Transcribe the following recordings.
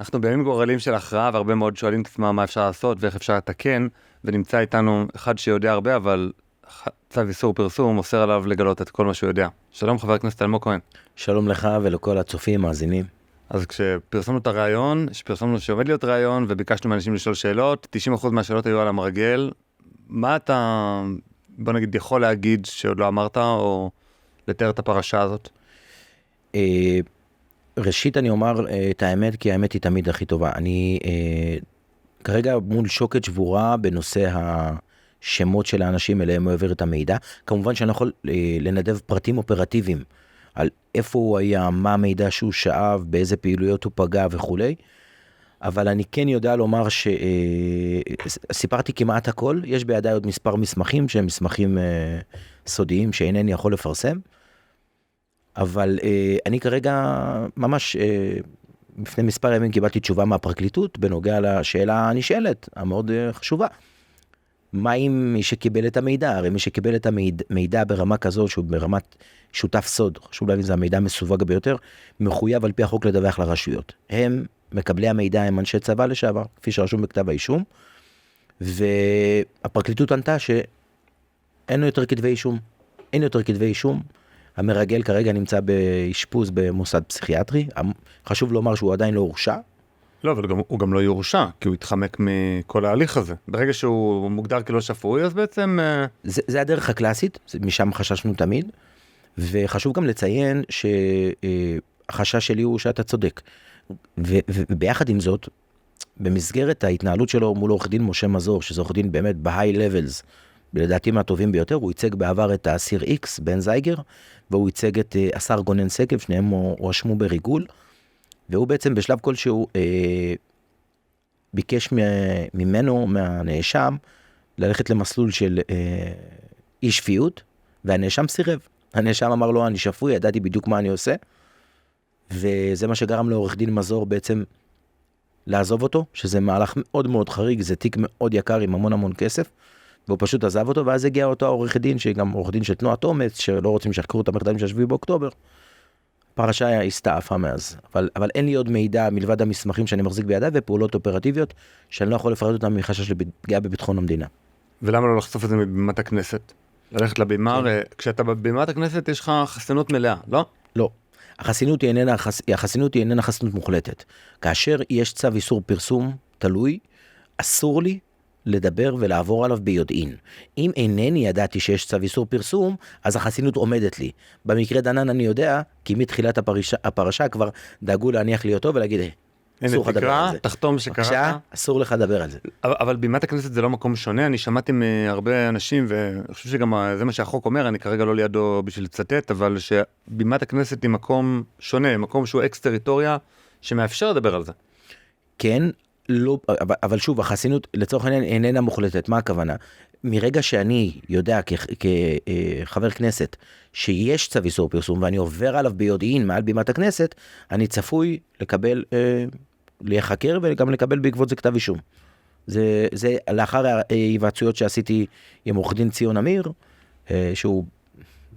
אנחנו בימים גורליים של הכרעה, והרבה מאוד שואלים את עצמם מה אפשר לעשות ואיך אפשר לתקן, ונמצא איתנו אחד שיודע הרבה, אבל צו איסור פרסום אוסר עליו לגלות את כל מה שהוא יודע. שלום חבר הכנסת אלמוג כהן. שלום לך ולכל הצופים מאזינים. אז כשפרסמנו את הרעיון, שפרסמנו שעומד להיות רעיון, וביקשנו מאנשים לשאול שאלות, 90% מהשאלות היו על המרגל. מה אתה, בוא נגיד, יכול להגיד שעוד לא אמרת, או לתאר את הפרשה הזאת? ראשית אני אומר את האמת, כי האמת היא תמיד הכי טובה. אני כרגע מול שוקת שבורה בנושא השמות של האנשים אליהם הוא העביר את המידע. כמובן שאני יכול לנדב פרטים אופרטיביים על איפה הוא היה, מה המידע שהוא שאב, באיזה פעילויות הוא פגע וכו'. אבל אני כן יודע לומר שסיפרתי כמעט הכל. יש בידי עוד מספר מסמכים שהם מסמכים סודיים שאינני יכול לפרסם. אבל אני כרגע ממש לפני מספר ימים קיבלתי תשובה מהפרקליטות בנוגע לשאלה הנשאלת, המאוד חשובה. מה עם מי שקיבל את המידע? הרי מי שקיבל את המידע ברמה כזו שהוא ברמת שותף סוד, חשוב להבין, זה המידע מסווג ביותר, מחויב על פי החוק לדווח לרשויות. הם, מקבלי המידע, הם אנשי צבא לשעבר, כפי שרשום בכתב האישום, והפרקליטות ענתה שאין יותר כתבי אישום. אין יותר כתבי אישום. המרגל כרגע נמצא באשפוז במוסד פסיכיאטרי. חשוב לומר שהוא עדיין לא הורשע. לא, אבל הוא גם לא יורשע, כי הוא התחמק מכל ההליך הזה. ברגע שהוא מוגדר כלא שפוי, אז בעצם... זה הדרך הקלאסית, משם חששנו תמיד, וחשוב גם לציין שהחשש שלי הוא שאתה צודק. וביחד עם זאת, במסגרת ההתנהלות שלו מול עורך דין משה מזור, שזה עורך דין באמת ב-high levels, לדעתי מהטובים ביותר, הוא ייצג בעבר את האסיר איקס, בן זייגר, והוא ייצג את השר גונן סגב, שניהם הואשמו בריגול, והוא בעצם בשלב כלשהו ביקש ממנו, מהנאשם, ללכת למסלול של אי שפיות, והנאשם סירב. הנאשם אמר לו, אני שפוי, ידעתי בדיוק מה אני עושה, וזה מה שגרם לעורך דין מזור בעצם לעזוב אותו, שזה מהלך מאוד מאוד חריג, זה תיק מאוד יקר עם המון המון כסף, והוא פשוט עזב אותו, ואז הגיע אותו העורך דין, שגם עורך דין של תנועת אומץ, שלא רוצים שחקרו את המחדלים של 7 באוקטובר. פרשה הסתעפה מאז, אבל אין לי עוד מידע מלבד המסמכים שאני מחזיק בידיי, ופעולות אופרטיביות, שאני לא יכול לפרט אותם מחשש לפגיעה בביטחון המדינה. ולמה לא לחשוף את זה מבימת הכנסת? ללכת לבימה, כשאתה בבימת הכנסת יש לך חסינות מלאה, לא? לא. החסינות היא איננה חסינות מוחלטת. כאשר יש צו איסור פרסום תלוי, אסור לי לדבר ולעבור עליו ביודעין. אם אינני ידעתי שיש צו איסור פרסום, אז החסינות עומדת לי. במקרה דנן אני יודע, כי מתחילת הפרשה כבר דאגו להניח לי אותו ולהגיד, אסור לך לדבר על זה. תחתום שקראת. בבקשה, אסור לך לדבר על זה. אבל בימת הכנסת זה לא מקום שונה, אני שמעתי מהרבה אנשים, ואני חושב שגם זה מה שהחוק אומר, אני כרגע לא לידו בשביל לצטט, אבל שבימת הכנסת היא מקום שונה, מקום שהוא אקס-טריטוריה, שמאפשר לדבר על זה. כן, לא, אבל שוב, החסינות לצורך העניין איננה מוחלטת. מה הכוונה? מרגע שאני יודע כחבר כנסת שיש צו איסור פרסום ואני עובר עליו ביודעין מעל בימת הכנסת, אני צפוי לקבל, להיחקר וגם לקבל בעקבות זה כתב אישום. זה לאחר ההיוועצויות שעשיתי עם עורך דין ציון אמיר, שהוא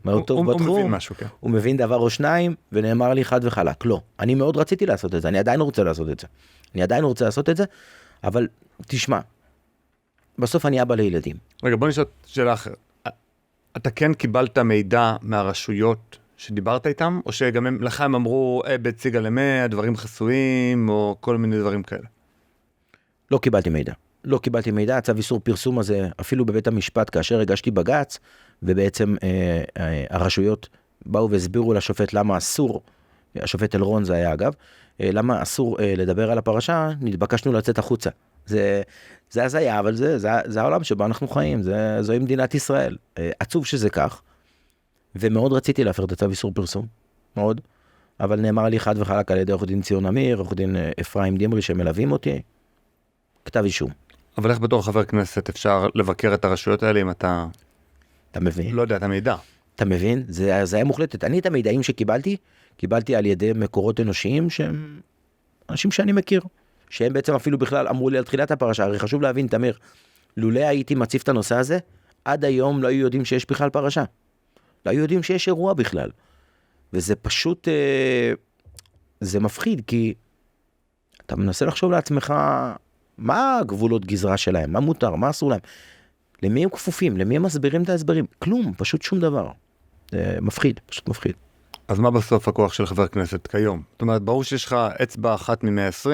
מאוד טוב בתחום. הוא מבין משהו, כן. הוא מבין דבר או שניים, ונאמר לי חד וחלק. לא, אני מאוד רציתי לעשות את זה, אני עדיין רוצה לעשות את זה. אבל תשמע, בסוף אני אבא לילדים. רגע, בוא נשאל שאלה אחרת. אתה כן קיבלת מידע מהרשויות שדיברת איתם, או שגם לך הם אמרו, בציגה למאה, דברים חסויים, או כל מיני דברים כאלה? לא קיבלתי מידע. הצו איסור פרסום הזה, אפילו בבית המשפט, כאשר הגשתי בג"ץ, ובעצם הרשויות באו והסבירו לשופט למה אסור, השופט אלרון זה היה אגב, למה אסור לדבר על הפרשה, נתבקשנו לצאת החוצה. זה הזיה, אבל זה העולם שבו אנחנו חיים, זוהי מדינת ישראל. עצוב שזה כך, ומאוד רציתי להפר את הצו איסור פרסום, מאוד, אבל נאמר לי חד וחלק על ידי עורך דין ציון אמיר, עורך דין אפרים דמרי שמלווים אותי, כתב אישום. אבל איך בתור חבר כנסת אפשר לבקר את הרשויות האלה אם אתה מבין? לא יודע את המידע. אתה מבין? זה היה מוחלטת. אני את המידעים קיבלתי על ידי מקורות אנושיים שהם אנשים שאני מכיר, שהם בעצם אפילו בכלל אמרו לי על תחילת הפרשה. הרי חשוב להבין, תמיר, לולא הייתי מציף את הנושא הזה, עד היום לא היו יודעים שיש בכלל פרשה. לא היו יודעים שיש אירוע בכלל. וזה פשוט, זה מפחיד, כי אתה מנסה לחשוב לעצמך, מה הגבולות גזרה שלהם, מה מותר, מה אסור להם, למי הם כפופים, למי הם מסבירים את ההסברים, כלום, פשוט שום דבר. זה מפחיד, פשוט מפחיד. אז מה בסוף הכוח של חבר כנסת כיום? זאת אומרת, ברור שיש לך אצבע אחת מ-120,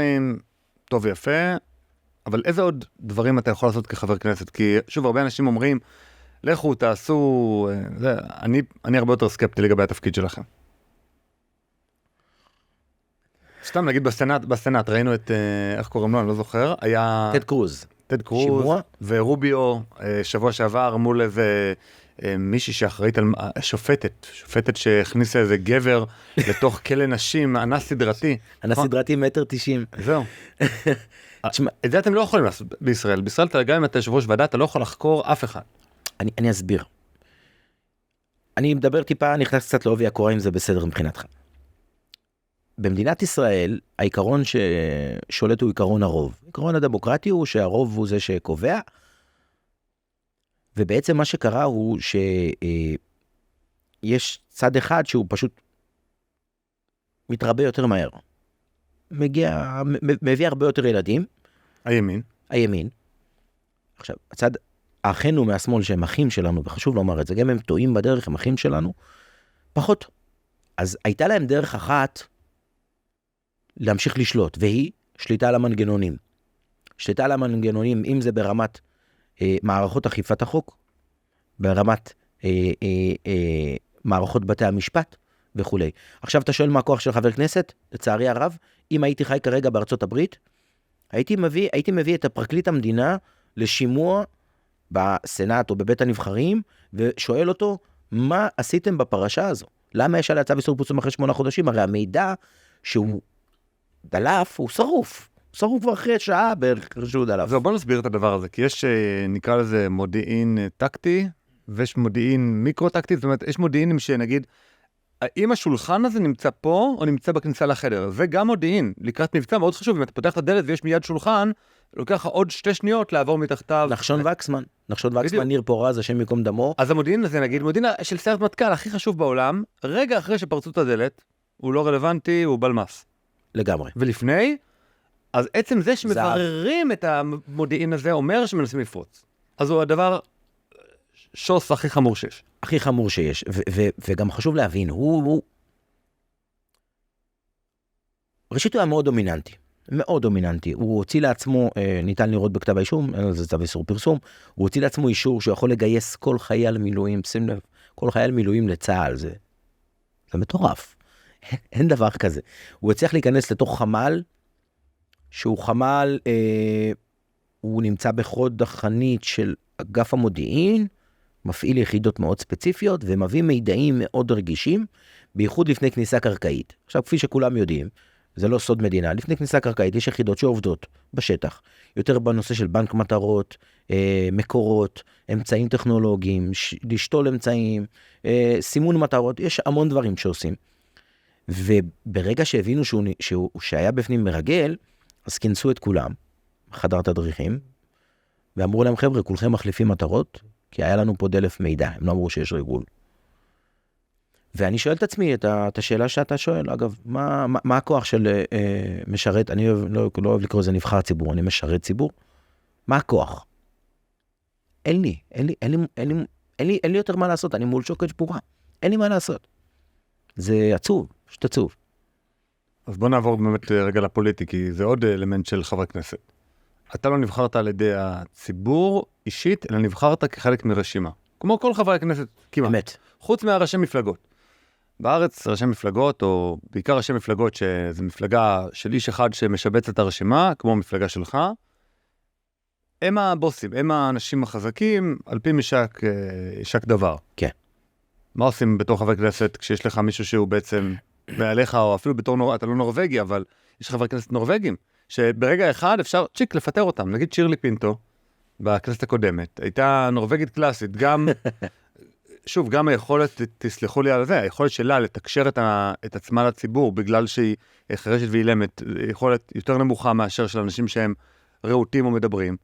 טוב ויפה, אבל איזה עוד דברים אתה יכול לעשות כחבר כנסת? כי שוב, הרבה אנשים אומרים, לכו, תעשו, אני הרבה יותר סקפטי לגבי התפקיד שלכם. סתם נגיד בסנאט ראינו את, איך קוראים לו, אני לא זוכר, היה... טד קרוז. טד קרוז, שימוע? ורוביו, שבוע שעבר מול איזה מישהי שאחראית על שופטת שהכניסה איזה גבר לתוך כלא נשים, אנס סדרתי. אנס סדרתי 1.90 מטר. זהו. את זה אתם לא יכולים לעשות בישראל. בישראל אתה גם אם אתה יושב ראש ועדה, אתה לא יכול לחקור אף אחד. אני אסביר. אני מדבר טיפה, נכנס קצת לעובי הקורה אם זה בסדר מבחינתך. במדינת ישראל, העיקרון ששולט הוא עיקרון הרוב. עיקרון הדמוקרטי הוא שהרוב הוא זה שקובע, ובעצם מה שקרה הוא שיש צד אחד שהוא פשוט מתרבה יותר מהר. מביא הרבה יותר ילדים. הימין. עכשיו, הצד האחינו מהשמאל שהם אחים שלנו, וחשוב לומר את זה, גם הם טועים בדרך, הם אחים שלנו, פחות. אז הייתה להם דרך אחת להמשיך לשלוט, והיא שליטה על המנגנונים. שליטה על המנגנונים, אם זה ברמת מערכות אכיפת החוק, ברמת מערכות בתי המשפט וכו'. עכשיו אתה שואל מה הכוח של חבר כנסת? לצערי הרב, אם הייתי חי כרגע בארצות הברית, הייתי מביא את הפרקליט המדינה לשימוע בסנאט או בבית הנבחרים, ושואל אותו, מה עשיתם בפרשה הזו? למה יש עליה צו איסור פרסום אחרי 8 חודשים? הרי המידע שהוא דלף, הוא שרוף. שרוף כבר אחרי שעה בערך שהוא דלף. זהו, בוא נסביר את הדבר הזה, כי יש, נקרא לזה מודיעין טקטי, ויש מודיעין מיקרו-טקטי, זאת אומרת, יש מודיעינים שנגיד, האם השולחן הזה נמצא פה, או נמצא בכניסה לחדר? זה גם מודיעין, לקראת מבצע מאוד חשוב, אם אתה פותח את הדלת ויש מיד שולחן, לוקח לך עוד 2 שניות לעבור מתחתיו. נחשון וקסמן, ניר פורז, השם יקום דמו. אז המודיעין הזה, נגיד, מודיעין של סיירת מטכ"ל הכי חשוב בעולם, רגע אחרי שפרצו את הדלת, הוא לא רלוונטי, הוא בלמס. לגמרי. ולפני, אז עצם זה שמבררים את המודיעין הזה, אומר שמנסים לפרוץ. אז הוא הדבר שוס הכי חמור שיש. הכי חמור שיש, וגם חשוב להבין, ראשית הוא היה מאוד דומיננטי, מאוד דומיננטי, הוא הוציא לעצמו, ניתן לראות בכתב האישום, אין לזה צו איסור פרסום, הוא הוציא לעצמו אישור שהוא יכול לגייס כל חייל מילואים, שים לב, כל חייל מילואים לצה"ל, זה מטורף, אין דבר כזה, הוא הצליח להיכנס לתוך חמ"ל, שהוא חמ"ל, הוא נמצא בחוד החנית של אגף המודיעין, מפעיל יחידות מאוד ספציפיות, ומביא מידעים מאוד רגישים, בייחוד לפני כניסה קרקעית. עכשיו, כפי שכולם יודעים, זה לא סוד מדינה, לפני כניסה קרקעית יש יחידות שעובדות בשטח, יותר בנושא של בנק מטרות, מקורות, אמצעים טכנולוגיים, לשתול אמצעים, סימון מטרות, יש המון דברים שעושים. וברגע שהבינו שהיה בפנים מרגל, אז כינסו את כולם, חדר תדריכים, ואמרו להם, חבר'ה, כולכם מחליפים מטרות, כי היה לנו פה דלף מידע, הם לא אמרו שיש ריגול. ואני שואל את עצמי את השאלה שאתה שואל, אגב, מה הכוח של משרת, אני לא אוהב לקרוא לזה נבחר ציבור, אני משרת ציבור, מה הכוח? אין לי יותר מה לעשות, אני מול שוקת שבורה, אין לי מה לעשות. זה עצוב, פשוט עצוב. אז בוא נעבור באמת רגע לפוליטי, כי זה עוד אלמנט של חבר כנסת. אתה לא נבחרת על ידי הציבור אישית, אלא נבחרת כחלק מרשימה. כמו כל חברי הכנסת, כמעט. אמת. חוץ מהראשי מפלגות. בארץ ראשי מפלגות, או בעיקר ראשי מפלגות, שזה מפלגה של איש אחד שמשבץ את הרשימה, כמו המפלגה שלך, הם הבוסים, הם האנשים החזקים, על פי משק דבר. כן. מה עושים בתור חבר כנסת, כשיש לך מישהו שהוא בעצם מעליך, או אפילו בתור אתה לא נורווגי, אבל יש חברי כנסת נורווגים, שברגע אחד אפשר צ'יק לפטר אותם. נגיד שירלי פינטו, בכנסת הקודמת, הייתה נורווגית קלאסית, גם, שוב, גם היכולת, תסלחו לי על זה, היכולת שלה לתקשר את עצמה לציבור, בגלל שהיא חרשת ואילמת, יכולת יותר נמוכה מאשר של אנשים שהם רהוטים או מדברים,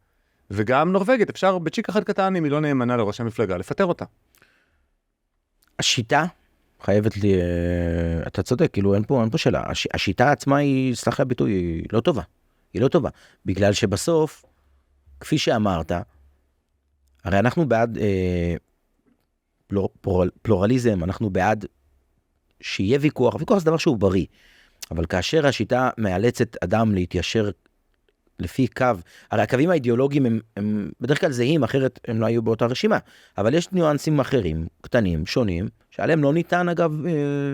וגם נורווגית, אפשר בצ'יק אחד קטן, אם היא לא נאמנה לראש המפלגה, לפטר אותה. השיטה חייבת לי, אתה צודק, כאילו אין פה שאלה, השיטה עצמה היא, סלחה הביטוי, היא לא טובה. היא לא טובה, בגלל שבסוף, כפי שאמרת, הרי אנחנו בעד פלורליזם, אנחנו בעד שיהיה ויכוח, ויכוח זה דבר שהוא בריא, אבל כאשר השיטה מאלצת אדם להתיישר לפי קו, הרי הקווים האידיאולוגיים הם בדרך כלל זהים, אחרת הם לא היו באותה רשימה, אבל יש ניואנסים אחרים, קטנים, שונים, שעליהם לא ניתן אגב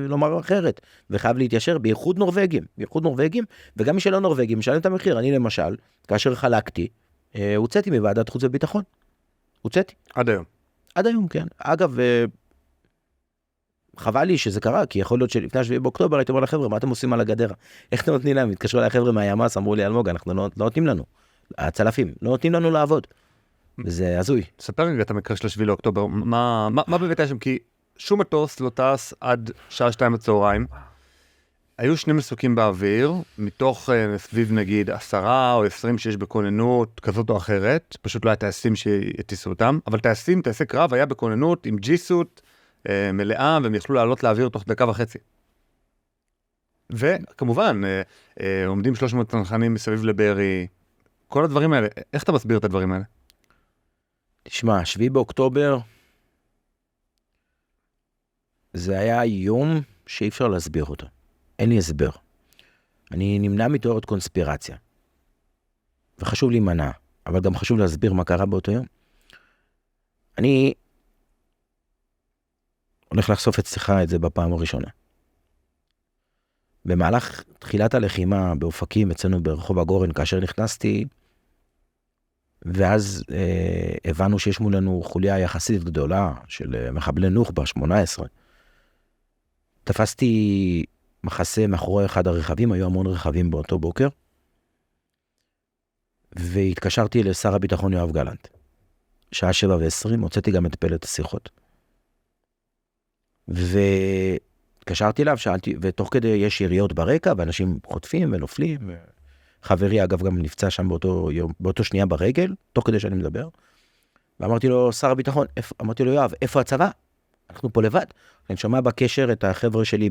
לומר אחרת, וחייב להתיישר בייחוד נורווגים, וגם מי שלא נורווגים, משלם את המחיר. אני למשל, כאשר חלקתי, הוצאתי מוועדת חוץ וביטחון, הוצאתי. עד היום, כן. אגב, חבל לי שזה קרה, כי יכול להיות שלפני 7 באוקטובר הייתי אומר לחבר'ה, מה אתם עושים על הגדר? איך אתם נותנים להם? התקשרו אליי חבר'ה מהימ"ס, אמרו לי, אלמוג, אנחנו לא נותנים לנו, הצלפים, לא נותנים לנו לעבוד. וזה הזוי. ספר רגע את המקרה של 7 לאוקטובר, מה באמת היה שם? כי שום מטוס לא טס עד שעה 2 בצהריים. היו 2 מסוקים באוויר, מתוך סביב נגיד 10 או 20 שיש בכוננות כזאת או אחרת, פשוט לא היה טייסים שיטיסו אותם, אבל טייסי קרב היה בכוננות עם ג'יסות, מלאה, והם יכלו לעלות לאוויר תוך 1.5 דקות. וכמובן, עומדים 300 צנחנים מסביב לבארי, כל הדברים האלה. איך אתה מסביר את הדברים האלה? תשמע, 7 באוקטובר, זה היה יום שאי אפשר להסביר אותו. אין לי הסבר. אני נמנע מתיאוריות קונספירציה. וחשוב להימנע, אבל גם חשוב להסביר מה קרה באותו יום. אני הולך לחשוף אצלך את זה בפעם הראשונה. במהלך תחילת הלחימה באופקים, אצלנו ברחוב הגורן, כאשר נכנסתי, ואז הבנו שיש מולנו חוליה יחסית גדולה של מחבלי נוח'בה 18. תפסתי מחסה מאחורי אחד הרכבים, היו המון רכבים באותו בוקר, והתקשרתי לשר הביטחון יואב גלנט. שעה 7:20, הוצאתי גם את פלט השיחות. והתקשרתי אליו, שאלתי, ותוך כדי יש יריות ברקע, ואנשים חוטפים ונופלים, חברי אגב גם נפצע שם באותו שנייה ברגל, תוך כדי שאני מדבר, ואמרתי לו, שר הביטחון, אמרתי לו, יואב, איפה הצבא? אנחנו פה לבד. אני שומע בקשר את החבר'ה שלי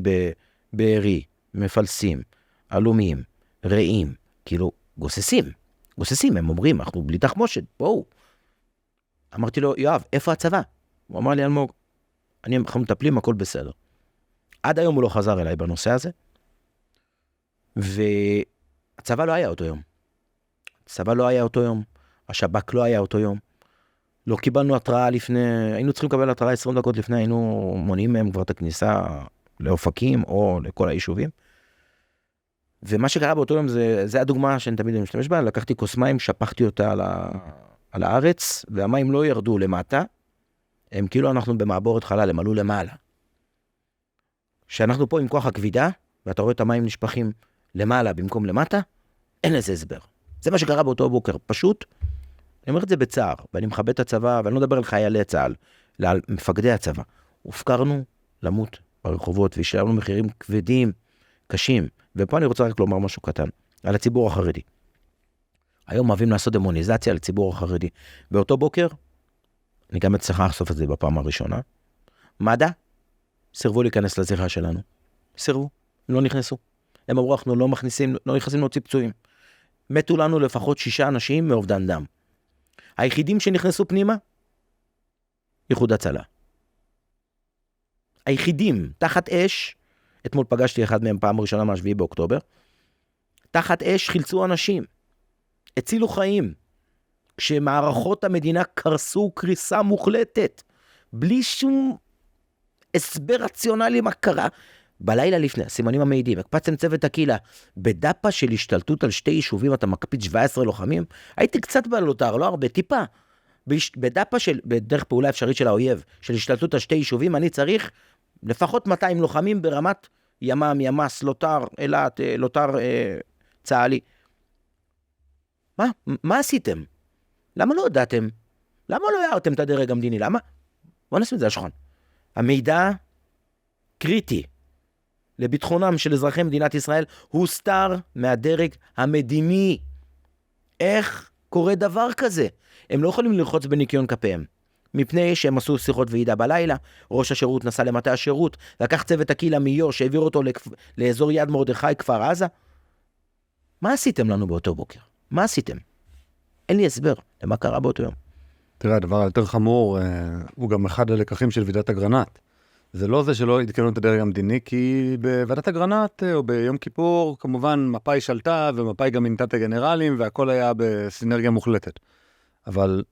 בארי, מפלסים, אלומים, רעים, כאילו גוססים, הם אומרים, אנחנו בלי תחמושת, בואו. אמרתי לו, יואב, איפה הצבא? הוא אמר לי, אלמוג, אנחנו מטפלים, הכל בסדר. עד היום הוא לא חזר אליי בנושא הזה, והצבא לא היה אותו יום. השב"כ לא היה אותו יום. לא קיבלנו התראה לפני, היינו צריכים לקבל התראה 20 דקות לפני, היינו מונעים מהם כבר את הכניסה לאופקים או לכל היישובים. ומה שקרה באותו יום, זה הדוגמה שאני תמיד משתמש בה, לקחתי כוס מים, שפכתי אותה על הארץ, והמים לא ירדו למטה, הם כאילו אנחנו במעבורת חלל, הם עלו למעלה. כשאנחנו פה עם כוח הכבידה, ואתה רואה את המים נשפכים למעלה במקום למטה, אין לזה הסבר. זה מה שקרה באותו בוקר, פשוט, אני אומר את זה בצער, ואני מכבד את הצבא, ואני לא מדבר על חיילי צה"ל, אלא על מפקדי הצבא. הופקרנו למות ברחובות, והשלמנו מחירים כבדים, קשים, ופה אני רוצה רק לומר משהו קטן, על הציבור החרדי. היום אוהבים לעשות דמוניזציה על הציבור החרדי. באותו בוקר, אני גם אצלך לחשוף את זה בפעם הראשונה, מד"א סירבו להיכנס לזירה שלנו. סירבו, לא נכנסו. הם אמרו, אנחנו לא נכנסים להוציא פצועים. מתו לנו לפחות 6 אנשים מאובדן דם. היחידים שנכנסו פנימה, איחוד הצלה. היחידים, תחת אש, אתמול פגשתי אחד מהם פעם ראשונה מה-7 באוקטובר, תחת אש חילצו אנשים, הצילו חיים, כשמערכות המדינה קרסו קריסה מוחלטת, בלי שום הסבר רציונלי מה קרה. בלילה לפני, הסימנים המעידים, הקפצתם צוות הקהילה, בדפה של השתלטות על 2 יישובים, אתה מקפיץ 17 לוחמים, הייתי קצת בלוטר, לא הרבה, טיפה. בדפה של, בדרך פעולה אפשרית של האויב, של השתלטות על 2 יישובים, אני צריך לפחות 200 לוחמים ברמת ימ"מ, ימ"ס, לוטר, אילת, לוטר צה"לי. מה עשיתם? למה לא הודעתם? למה לא הערתם את הדרג המדיני? למה? בוא נשים את זה על השולחן. המידע קריטי לביטחונם של אזרחי מדינת ישראל הוסתר מהדרג המדיני. איך קורה דבר כזה? הם לא יכולים ללחוץ בניקיון כפיהם. מפני שהם עשו שיחות ועידה בלילה, ראש השירות נסע למטה השירות, לקח צוות הקהילה מיו"ש, העביר אותו לאזור יד מרדכי, כפר עזה. מה עשיתם לנו באותו בוקר? מה עשיתם? אין לי הסבר למה קרה באותו יום. תראה, הדבר היותר חמור, הוא גם אחד הלקחים של ועידת אגרנט. זה לא זה שלא עדכנו את הדרג המדיני, כי בוועדת אגרנט, או ביום כיפור, כמובן מפאי שלטה, ומפאי גם מינתה את הגנרלים, והכל היה בסינרגיה מוחלטת. אבל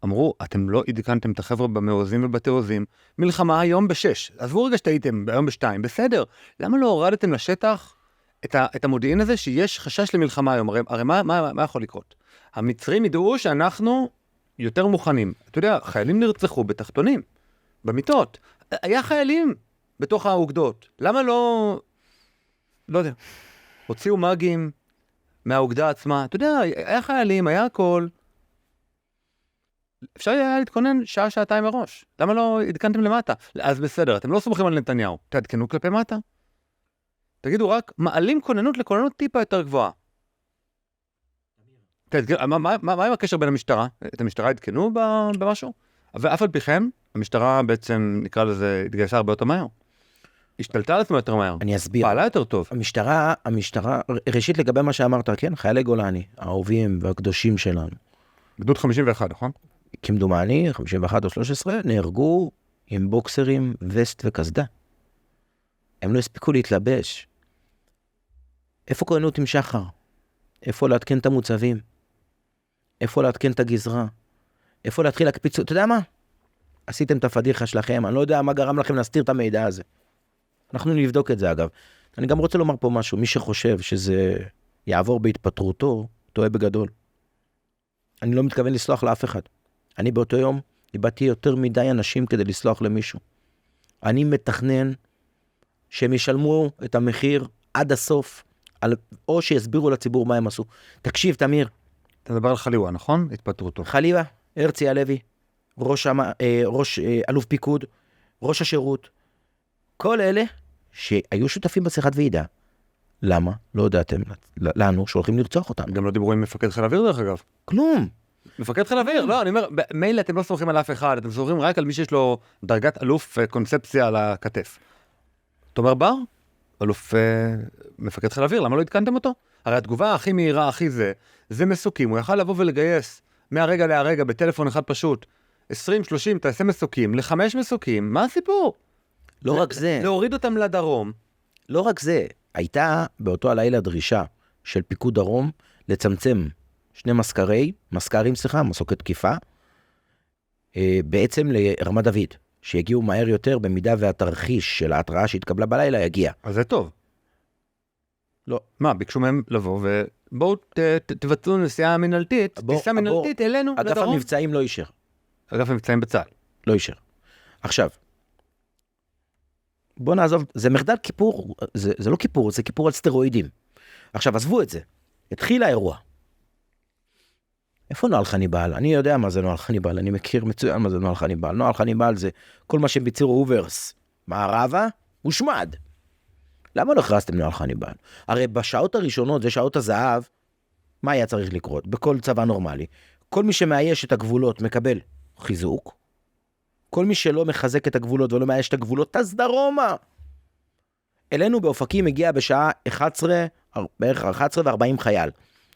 אמרו, אתם לא עדכנתם את החבר'ה במעוזים ובתעוזים, מלחמה היום ב-6. עזבו רגע שטעיתם, היום ב-2, בסדר. למה לא הורדתם לשטח את המודיעין הזה שיש חשש למלחמה היום? הרי מה יכול לקרות? המצרים ידעו שאנחנו יותר מוכנים. אתה יודע, חיילים נרצחו בתחתונים, במיטות. היה חיילים בתוך האוגדות. למה לא יודע, הוציאו מגים מהאוגדה עצמה. אתה יודע, היה חיילים, היה הכל. אפשר היה להתכונן שעה, שעתיים מראש. למה לא עדכנתם למטה? אז בסדר, אתם לא סומכים על נתניהו. תעדכנו כלפי מטה. תגידו רק, מעלים כוננות לכוננות טיפה יותר גבוהה. מה עם הקשר בין המשטרה? את המשטרה עדכנו במשהו? ואף על פי כן, המשטרה בעצם, נקרא לזה, התגייסה הרבה יותר מהר. השתלטה על עצמה יותר מהר. אני אסביר. פעלה יותר טוב. המשטרה, ראשית לגבי מה שאמרת, כן? חיילי גולני, האהובים והקדושים שלנו. גדוד 51, נכון? כמדומני, 51 או 13, נהרגו עם בוקסרים, וסט וקסדה. הם לא הספיקו להתלבש. איפה כהנות עם שחר? איפה להתקן את המוצבים? איפה להתקן את הגזרה? איפה להתחיל להקפיץ? אתה יודע מה? עשיתם את הפדיחה שלכם, אני לא יודע מה גרם לכם להסתיר את המידע הזה. אנחנו נבדוק את זה אגב. אני גם רוצה לומר פה משהו, מי שחושב שזה יעבור בהתפטרותו, טועה בגדול. אני לא מתכוון לסלוח לאף אחד. אני באותו יום איבדתי יותר מדי אנשים כדי לסלוח למישהו. אני מתכנן שהם ישלמו את המחיר עד הסוף, או שיסבירו לציבור מה הם עשו. תקשיב, תמיר. אתה מדבר על חליווה, נכון? התפטרותו. חליווה, הרצי הלוי, ראש אלוף פיקוד, ראש השירות, כל אלה שהיו שותפים בשיחת ועידה. למה? לא יודעתם לנו שהולכים לרצוח אותם. גם לא דיברו עם מפקד חיל האוויר דרך אגב. כלום. מפקד חיל האוויר, לא, אני אומר, מילא אתם לא סומכים על אף אחד, אתם סומכים רק על מי שיש לו דרגת אלוף קונספציה על הכתף. תומר בר, אלוף מפקד חיל האוויר, למה לא התקנתם אותו? הרי התגובה הכי מהירה, הכי זה מסוקים, הוא יכל לבוא ולגייס מהרגע להרגע בטלפון אחד פשוט, 20-30 תעשה מסוקים, ל5 מסוקים, מה הסיפור? לא רק זה. להוריד אותם לדרום. לא רק זה, הייתה באותו הלילה דרישה של פיקוד דרום לצמצם שני מסקרים, מסוקי תקיפה, בעצם לרמת דוד, שיגיעו מהר יותר במידה והתרחיש של ההתראה שהתקבלה בלילה יגיע. אז זה טוב. לא. מה, ביקשו מהם לבוא ובואו תבצעו נסיעה מנהלתית, טיסה מנהלתית אלינו לדרום. אגף המבצעים לא אישר. אגף המבצעים בצה"ל. לא אישר. עכשיו, בוא נעזוב, זה מחדל כיפור, זה לא כיפור, זה כיפור על סטרואידים. עכשיו, עזבו את זה. התחיל האירוע. איפה נועל חניבעל? אני יודע מה זה נועל חניבעל, אני מכיר מצוין מה זה נועל חניבעל. נועל חניבעל זה כל מה שהם ביצירו אוברס. מערבה, הושמד. למה לא הכרזתם נועל חניבעל? הרי בשעות הראשונות, זה שעות הזהב, מה היה צריך לקרות? בכל צבא נורמלי. כל מי שמאייש את הגבולות מקבל חיזוק. כל מי שלא מחזק את הגבולות ולא מאייש את הגבולות, טס דרומה. אלינו באופקים הגיע בשעה 11, בערך 11:40 חייל.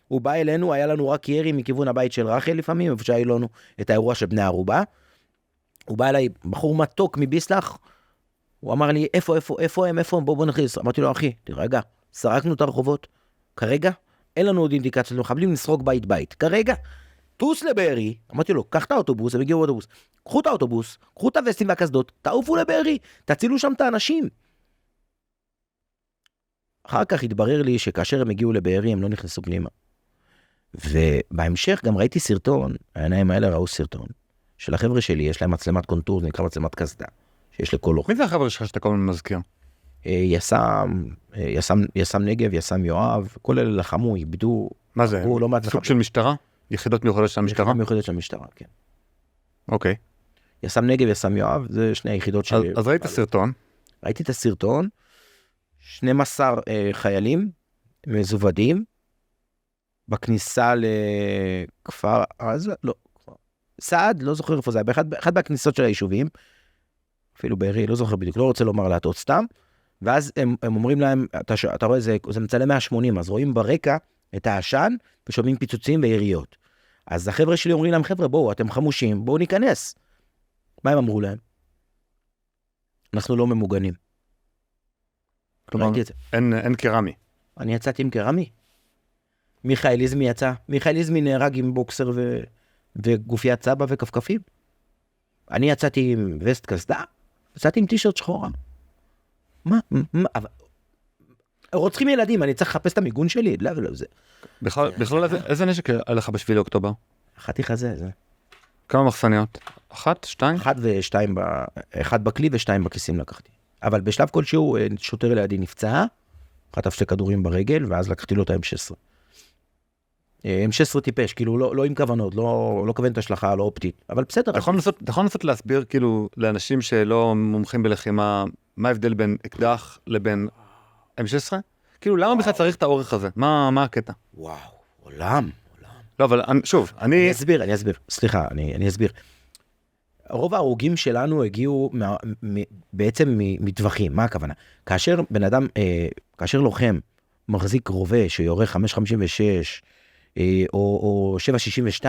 הוא בא אלינו, היה לנו רק ירי מכיוון הבית של רחל לפעמים, איפה שהיה לנו את האירוע של בני ערובה. הוא בא אליי, בחור מתוק מביסלח, הוא אמר לי, איפה הם, בוא נכניס. אמרתי לו, אחי, תרגע, סרקנו את הרחובות, כרגע אין לנו עוד אינדיקציות, מחבלים נסרוק בית, כרגע, טוס לבארי, אמרתי לו, קח את האוטובוס, הם הגיעו אוטובוס, קחו את האוטובוס, קחו את הווסטים והקסדות, תעופו לבארי, תצילו שם את האנשים. אחר כך התברר לי שכאשר הם הגיעו לבארי, הם לא נכנסו פנימה. ובהמשך גם ראיתי סרטון, העיניים האלה ראו סרטון, של החבר'ה שלי, יש להם מצלמת קונטור, זה נקרא מצלמת קסדה, שיש לכל אוכל. מי זה החבר'ה שלך שאתה כל הזמן מזכיר? יסם נגב, יסם יואב, כל אלה לחמו, איבדו. מה זה? סוג של משטרה? יחידות מיוחדות של המשטרה? יחידות מיוחדות של המשטרה, כן. אוקיי. יסם נגב, יסם יואב, זה שני היחידות שלי. אז ראית הסרטון? ראיתי את הסרטון, 12 חיילים מזוודים, בכניסה לכפר, לא, סעד, לא זוכר איפה זה, באחד מהכניסות של היישובים, אפילו בארי, לא זוכר בדיוק, לא רוצה לומר להטעות סתם, ואז הם אומרים להם, אתה רואה, זה מצלם 180, אז רואים ברקע את העשן, ושומעים פיצוצים ויריות. אז החבר'ה שלי אומרים להם, חבר'ה, בואו, אתם חמושים, בואו ניכנס. מה הם אמרו להם? אנחנו לא ממוגנים. כלומר, אין קרמי. אני יצאתי עם קרמי. מיכאל איזמי יצא. מיכאל איזמי נהרג עם בוקסר וגופיית סבא וכפכפים. אני יצאתי עם וסט קסדה, יצאתי עם טישרט שחורה. מה? רוצחים ילדים, אני צריך לחפש את המיגון שלי? לא, לא, זה. בכלל, איזה נשק היה לך ב7 לאוקטובר? החתיך הזה, זה. כמה מחסניות? 1, 2? 1 בכלי ו2 בכיסים לקחתי. אבל בשלב כלשהו, שוטר לידי נפצע, חטף 2 כדורים ברגל, ואז לקחתי לו את ה-M16. M16 טיפש, כאילו לא עם כוונות, לא כוון את השלכה, לא אופטית, אבל בסדר. אתה יכול לנסות להסביר כאילו לאנשים שלא מומחים בלחימה, מה ההבדל בין אקדח לבין M16? כאילו למה בכלל צריך את האורך הזה? מה הקטע? וואו, עולם. לא, אבל שוב, אני אסביר, סליחה, אני אסביר. רוב ההרוגים שלנו הגיעו בעצם מטווחים, מה הכוונה? כאשר בן אדם, כאשר לוחם מחזיק רובה שיורה 5.56 או 7.62,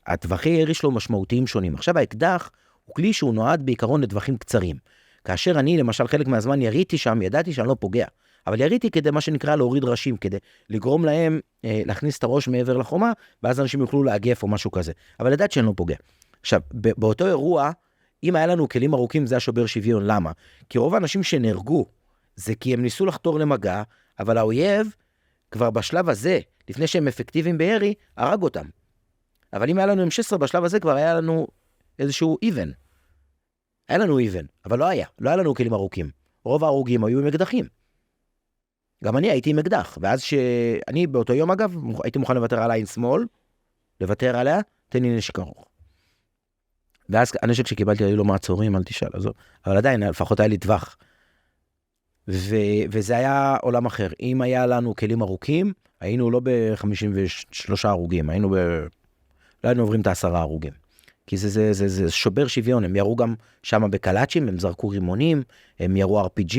הטווחי ירי שלו משמעותיים שונים. עכשיו האקדח הוא כלי שהוא נועד בעיקרון לטווחים קצרים. כאשר אני למשל חלק מהזמן יריתי שם, ידעתי שאני לא פוגע. אבל יריתי כדי מה שנקרא להוריד ראשים, כדי לגרום להם להכניס את הראש מעבר לחומה, ואז אנשים יוכלו להגף או משהו כזה. אבל ידעתי שאני לא פוגע. עכשיו, באותו אירוע, אם היה לנו כלים ארוכים, זה השובר שוויון. למה? כי רוב האנשים שנהרגו, זה כי הם ניסו לחתור למגע, אבל האויב, כבר בשלב הזה, לפני שהם אפקטיביים בירי, הרג אותם. אבל אם היה לנו M16, בשלב הזה כבר היה לנו איזשהו איבן. היה לנו איבן, אבל לא היה לנו כלים ארוכים. רוב ההרוגים היו עם אקדחים. גם אני הייתי עם אקדח, ואז שאני באותו יום אגב, הייתי מוכן לוותר עליי עם שמאל, לוותר עליה, תן לי נשק ארוך. ואז הנשק שקיבלתי היו לו מעצורים, אל תשאל, אבל עדיין, לפחות היה לי טווח. וזה היה עולם אחר. אם היה לנו כלים ארוכים, היינו לא ב-53 הרוגים, לא היינו עוברים את 10 הרוגים. כי זה שובר שוויון, הם ירו גם שם בקלאצ'ים, הם זרקו רימונים, הם ירו RPG,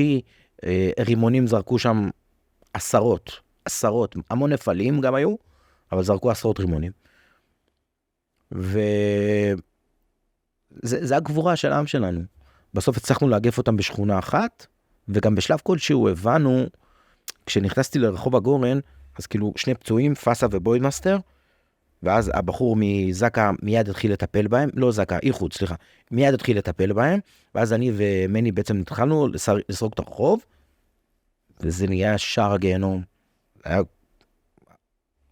רימונים זרקו שם עשרות, המון נפלים גם היו, אבל זרקו 10 רימונים. זה הגבורה של העם שלנו. בסוף הצלחנו להגף אותם בשכונה אחת, וגם בשלב כלשהו הבנו, כשנכנסתי לרחוב הגורן, אז כאילו 2 פצועים, פסה ובוידמאסטר, ואז הבחור מזקה מיד התחיל לטפל בהם, לא זקה, איחוד, סליחה, מיד התחיל לטפל בהם, ואז אני ומני בעצם התחלנו לסרוק את הרחוב, וזה נהיה שער הגיהנום. היה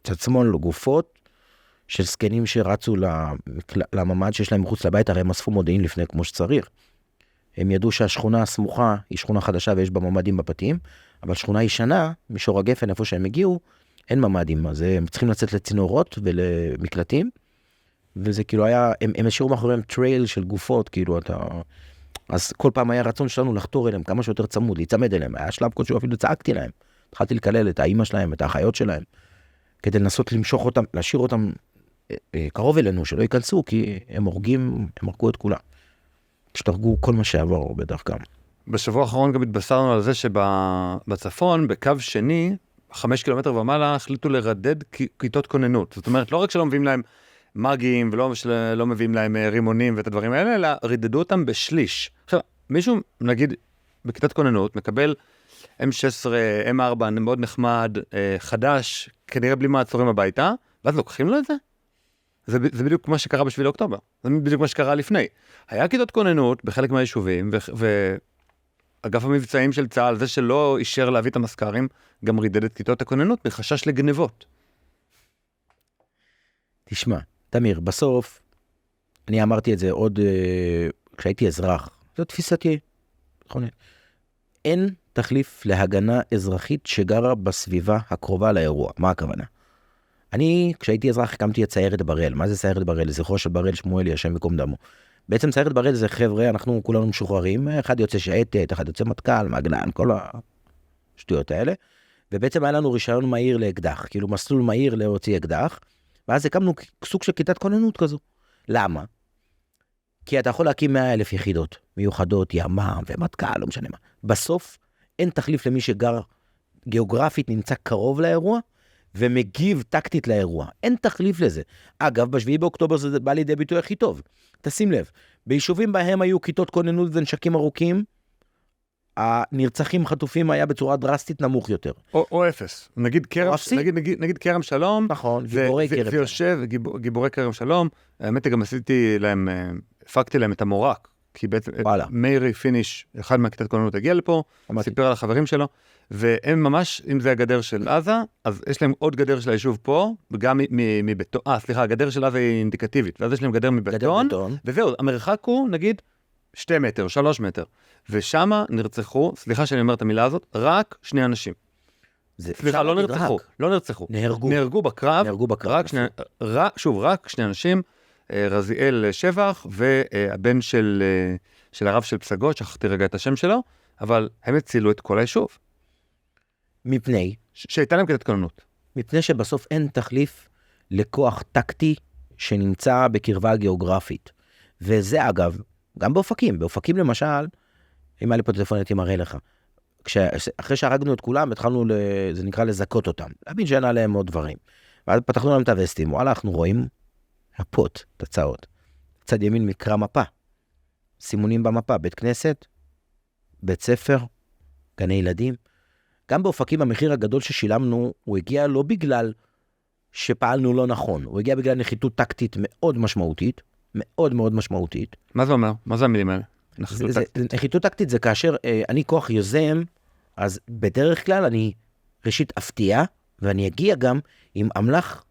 קצת שמאל גופות של סקנים שרצו לממד שיש להם מחוץ לבית, הרי הם אספו מודיעין לפני כמו שצריך. הם ידעו שהשכונה הסמוכה היא שכונה חדשה ויש בה ממדים בבתים, אבל שכונה ישנה, משור הגפן, איפה שהם הגיעו, אין ממדים, אז הם צריכים לצאת לצינורות ולמקלטים, וזה כאילו היה, הם השאירו מאחוריהם טרייל של גופות, כאילו אז כל פעם היה רצון שלנו לחתור אליהם, כמה שיותר צמוד, להיצמד אליהם, היה שלב כלשהו אפילו צעקתי להם, התחלתי לקלל את האמא שלהם, את האחיות שלהם, כדי לנסות למשוך אותם, להשאיר אותם קרוב אלינו, שלא ייכנסו, כי הם הורגים, הם הרגו את כולם. שתרגו כל מה שעבור בדרכם. בשבוע האחרון גם התבשרנו על זה שבצפון, בקו שני, 5 קילומטר ומעלה, החליטו לרדד כיתות כוננות. זאת אומרת, לא רק שלא מביאים להם מגים, ולא מביאים להם רימונים ואת הדברים האלה, אלא רידדו אותם בשליש. עכשיו, מישהו, נגיד, בכיתת כוננות, מקבל M16, M4, מאוד נחמד, חדש, כנראה בלי מעצורים הביתה, ואז לוקחים לו את זה? זה בדיוק מה שקרה ב7 לאוקטובר. זה בדיוק מה שקרה לפני. היה כיתות כוננות בחלק מהיישובים, ואגף המבצעים של צה"ל, זה שלא אישר להביא את המסקרים, גם רידד את כיתות הכוננות בחשש לגנבות. תשמע, תמיר, בסוף, אני אמרתי את זה עוד כשהייתי אזרח, זו תפיסתי, נכון? אין תחליף להגנה אזרחית שגרה בסביבה הקרובה לאירוע. מה הכוונה? אני, כשהייתי אזרח, הקמתי את סיירת בראל. מה זה סיירת בראל? זכרו של בראל שמואלי, השם יקום דמו. בעצם סיירת בראל זה חבר'ה, אנחנו כולנו משוחררים, אחד יוצא שייטת, אחד יוצא מטכ"ל, מגלן, כל השטויות האלה, ובעצם היה לנו רישיון מהיר לאקדח, כאילו מסלול מהיר להוציא אקדח, ואז הקמנו סוג של כיתת כוננות כזו. למה? כי אתה יכול להקים 100,000 יחידות, מיוחדות, ימ"מ ומטכ"ל, לא משנה מה. בסוף אין תחליף למי שגר גיאוגרפית נמצא קרוב לאירוע, ומגיב טקטית לאירוע. אין תחליף לזה. אגב, ב7 באוקטובר זה בא לידי ביטוי הכי טוב. תשים לב, ביישובים בהם היו כיתות כוננות ונשקים ארוכים, הנרצחים חטופים היה בצורה דרסטית נמוך יותר. או אפס. נגיד כרם שלום. נכון, גיבורי כרם. זה יושב, גיבורי כרם שלום. האמת היא גם עשיתי להם, הפקתי להם את המורק. כי בעצם מאירי פיניש, אחד מהכיתת כוננות הגיע לפה, סיפר על החברים שלו, והם ממש, אם זה הגדר של עזה, אז יש להם עוד גדר של היישוב פה, וגם מבטון, הגדר של עזה היא אינדיקטיבית, ואז יש להם גדר מבטון, וזהו, המרחק הוא, נגיד, 2 מטר, 3 מטר, ושם נרצחו, סליחה שאני אומר את המילה הזאת, רק 2 אנשים. סליחה, לא נרצחו, נהרגו בקרב, רק 2 אנשים, רזיאל שבח, והבן של הרב של פסגות, שכחתי רגע את השם שלו, אבל הם הצילו את כל היישוב. מפני? שהייתה להם כיתת כוננות. מפני שבסוף אין תחליף לכוח טקטי שנמצא בקרבה גיאוגרפית. וזה אגב, גם באופקים למשל, אם היה לי פה טלפון הייתי מראה לך, אחרי שהרגנו את כולם, התחלנו, זה נקרא לזכות אותם, להבין שאין עליהם עוד דברים. ואז פתחנו להם את הווסטים, וואלה, אנחנו רואים הפות, תצאות. צד ימין מקרא מפה, סימונים במפה, בית כנסת, בית ספר, גני ילדים. גם באופקים המחיר הגדול ששילמנו, הוא הגיע לא בגלל שפעלנו לא נכון, הוא הגיע בגלל נחיתות טקטית מאוד משמעותית, מאוד מאוד משמעותית. מה זה אומר? מה זה המילים האלה? נחיתות טקטית זה כאשר אני כוח יוזם, אז בדרך כלל אני ראשית אפתיע, ואני אגיע גם עם אמל"ח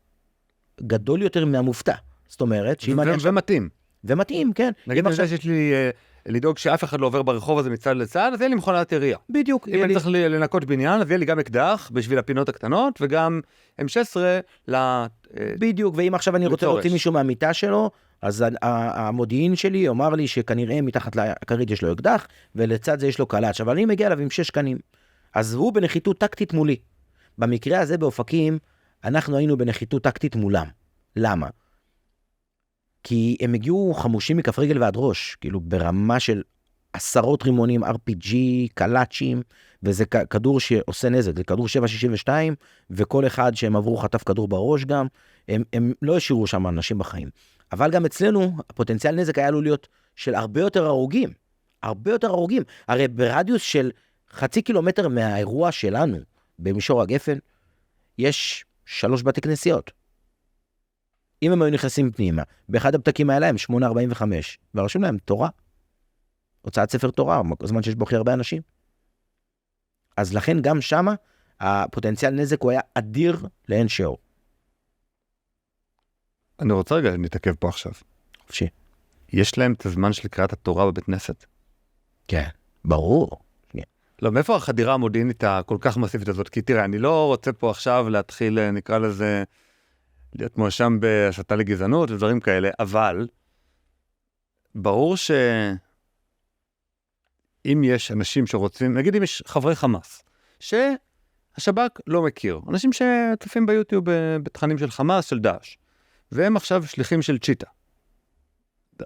גדול יותר מהמופתע. זאת אומרת, ומתאים, כן. נגיד עכשיו שיש לי לדאוג שאף אחד לא עובר ברחוב הזה מצד לצד, אז יהיה לי מכונת ירייה. בדיוק. אם אני צריך לנקות בניין, אז יהיה לי גם אקדח בשביל הפינות הקטנות, וגם M16 בדיוק, ואם עכשיו אני רוצה להוציא מישהו מהמיטה שלו, אז המודיעין שלי אומר לי שכנראה מתחת לכרית יש לו אקדח, ולצד זה יש לו קלאץ', אבל אני מגיע אליו עם 6 קנים. אז הוא בנחיתות טקטית מולי. במקרה הזה באופקים, אנחנו היינו בנחיתות טקטית מולם. למה? כי הם הגיעו חמושים מכף רגל ועד ראש, כאילו ברמה של 10 רימונים, RPG, קלאצ'ים, וזה כדור שעושה נזק, זה כדור 7.62, וכל אחד שהם עברו חטף כדור בראש גם, הם לא השאירו שם אנשים בחיים. אבל גם אצלנו, הפוטנציאל נזק היה עלול להיות של הרבה יותר הרוגים, הרבה יותר הרוגים. הרי ברדיוס של 0.5 קילומטר מהאירוע שלנו, במישור הגפן, יש 3 בתי כנסיות. אם הם היו נכנסים פנימה, באחד הפתקים האלה הם 8.45, והרשום להם תורה. הוצאת ספר תורה, זמן שיש בו הכי הרבה אנשים. אז לכן גם שמה, הפוטנציאל נזק הוא היה אדיר לאין שיעור. אני רוצה רגע להתעכב פה עכשיו. חופשי. יש להם את הזמן של קריאת התורה בבית כנסת? כן, ברור. לא, מאיפה החדירה המודיעינית הכל כך מסיבית הזאת? כי תראה, אני לא רוצה פה עכשיו להתחיל, נקרא לזה, להיות מואשם בהסתה לגזענות ודברים כאלה, אבל ברור שאם יש אנשים שרוצים, נגיד אם יש חברי חמאס, שהשב"כ לא מכיר, אנשים שצופים ביוטיוב בתכנים של חמאס, של דאעש, והם עכשיו שליחים של צ'יטה.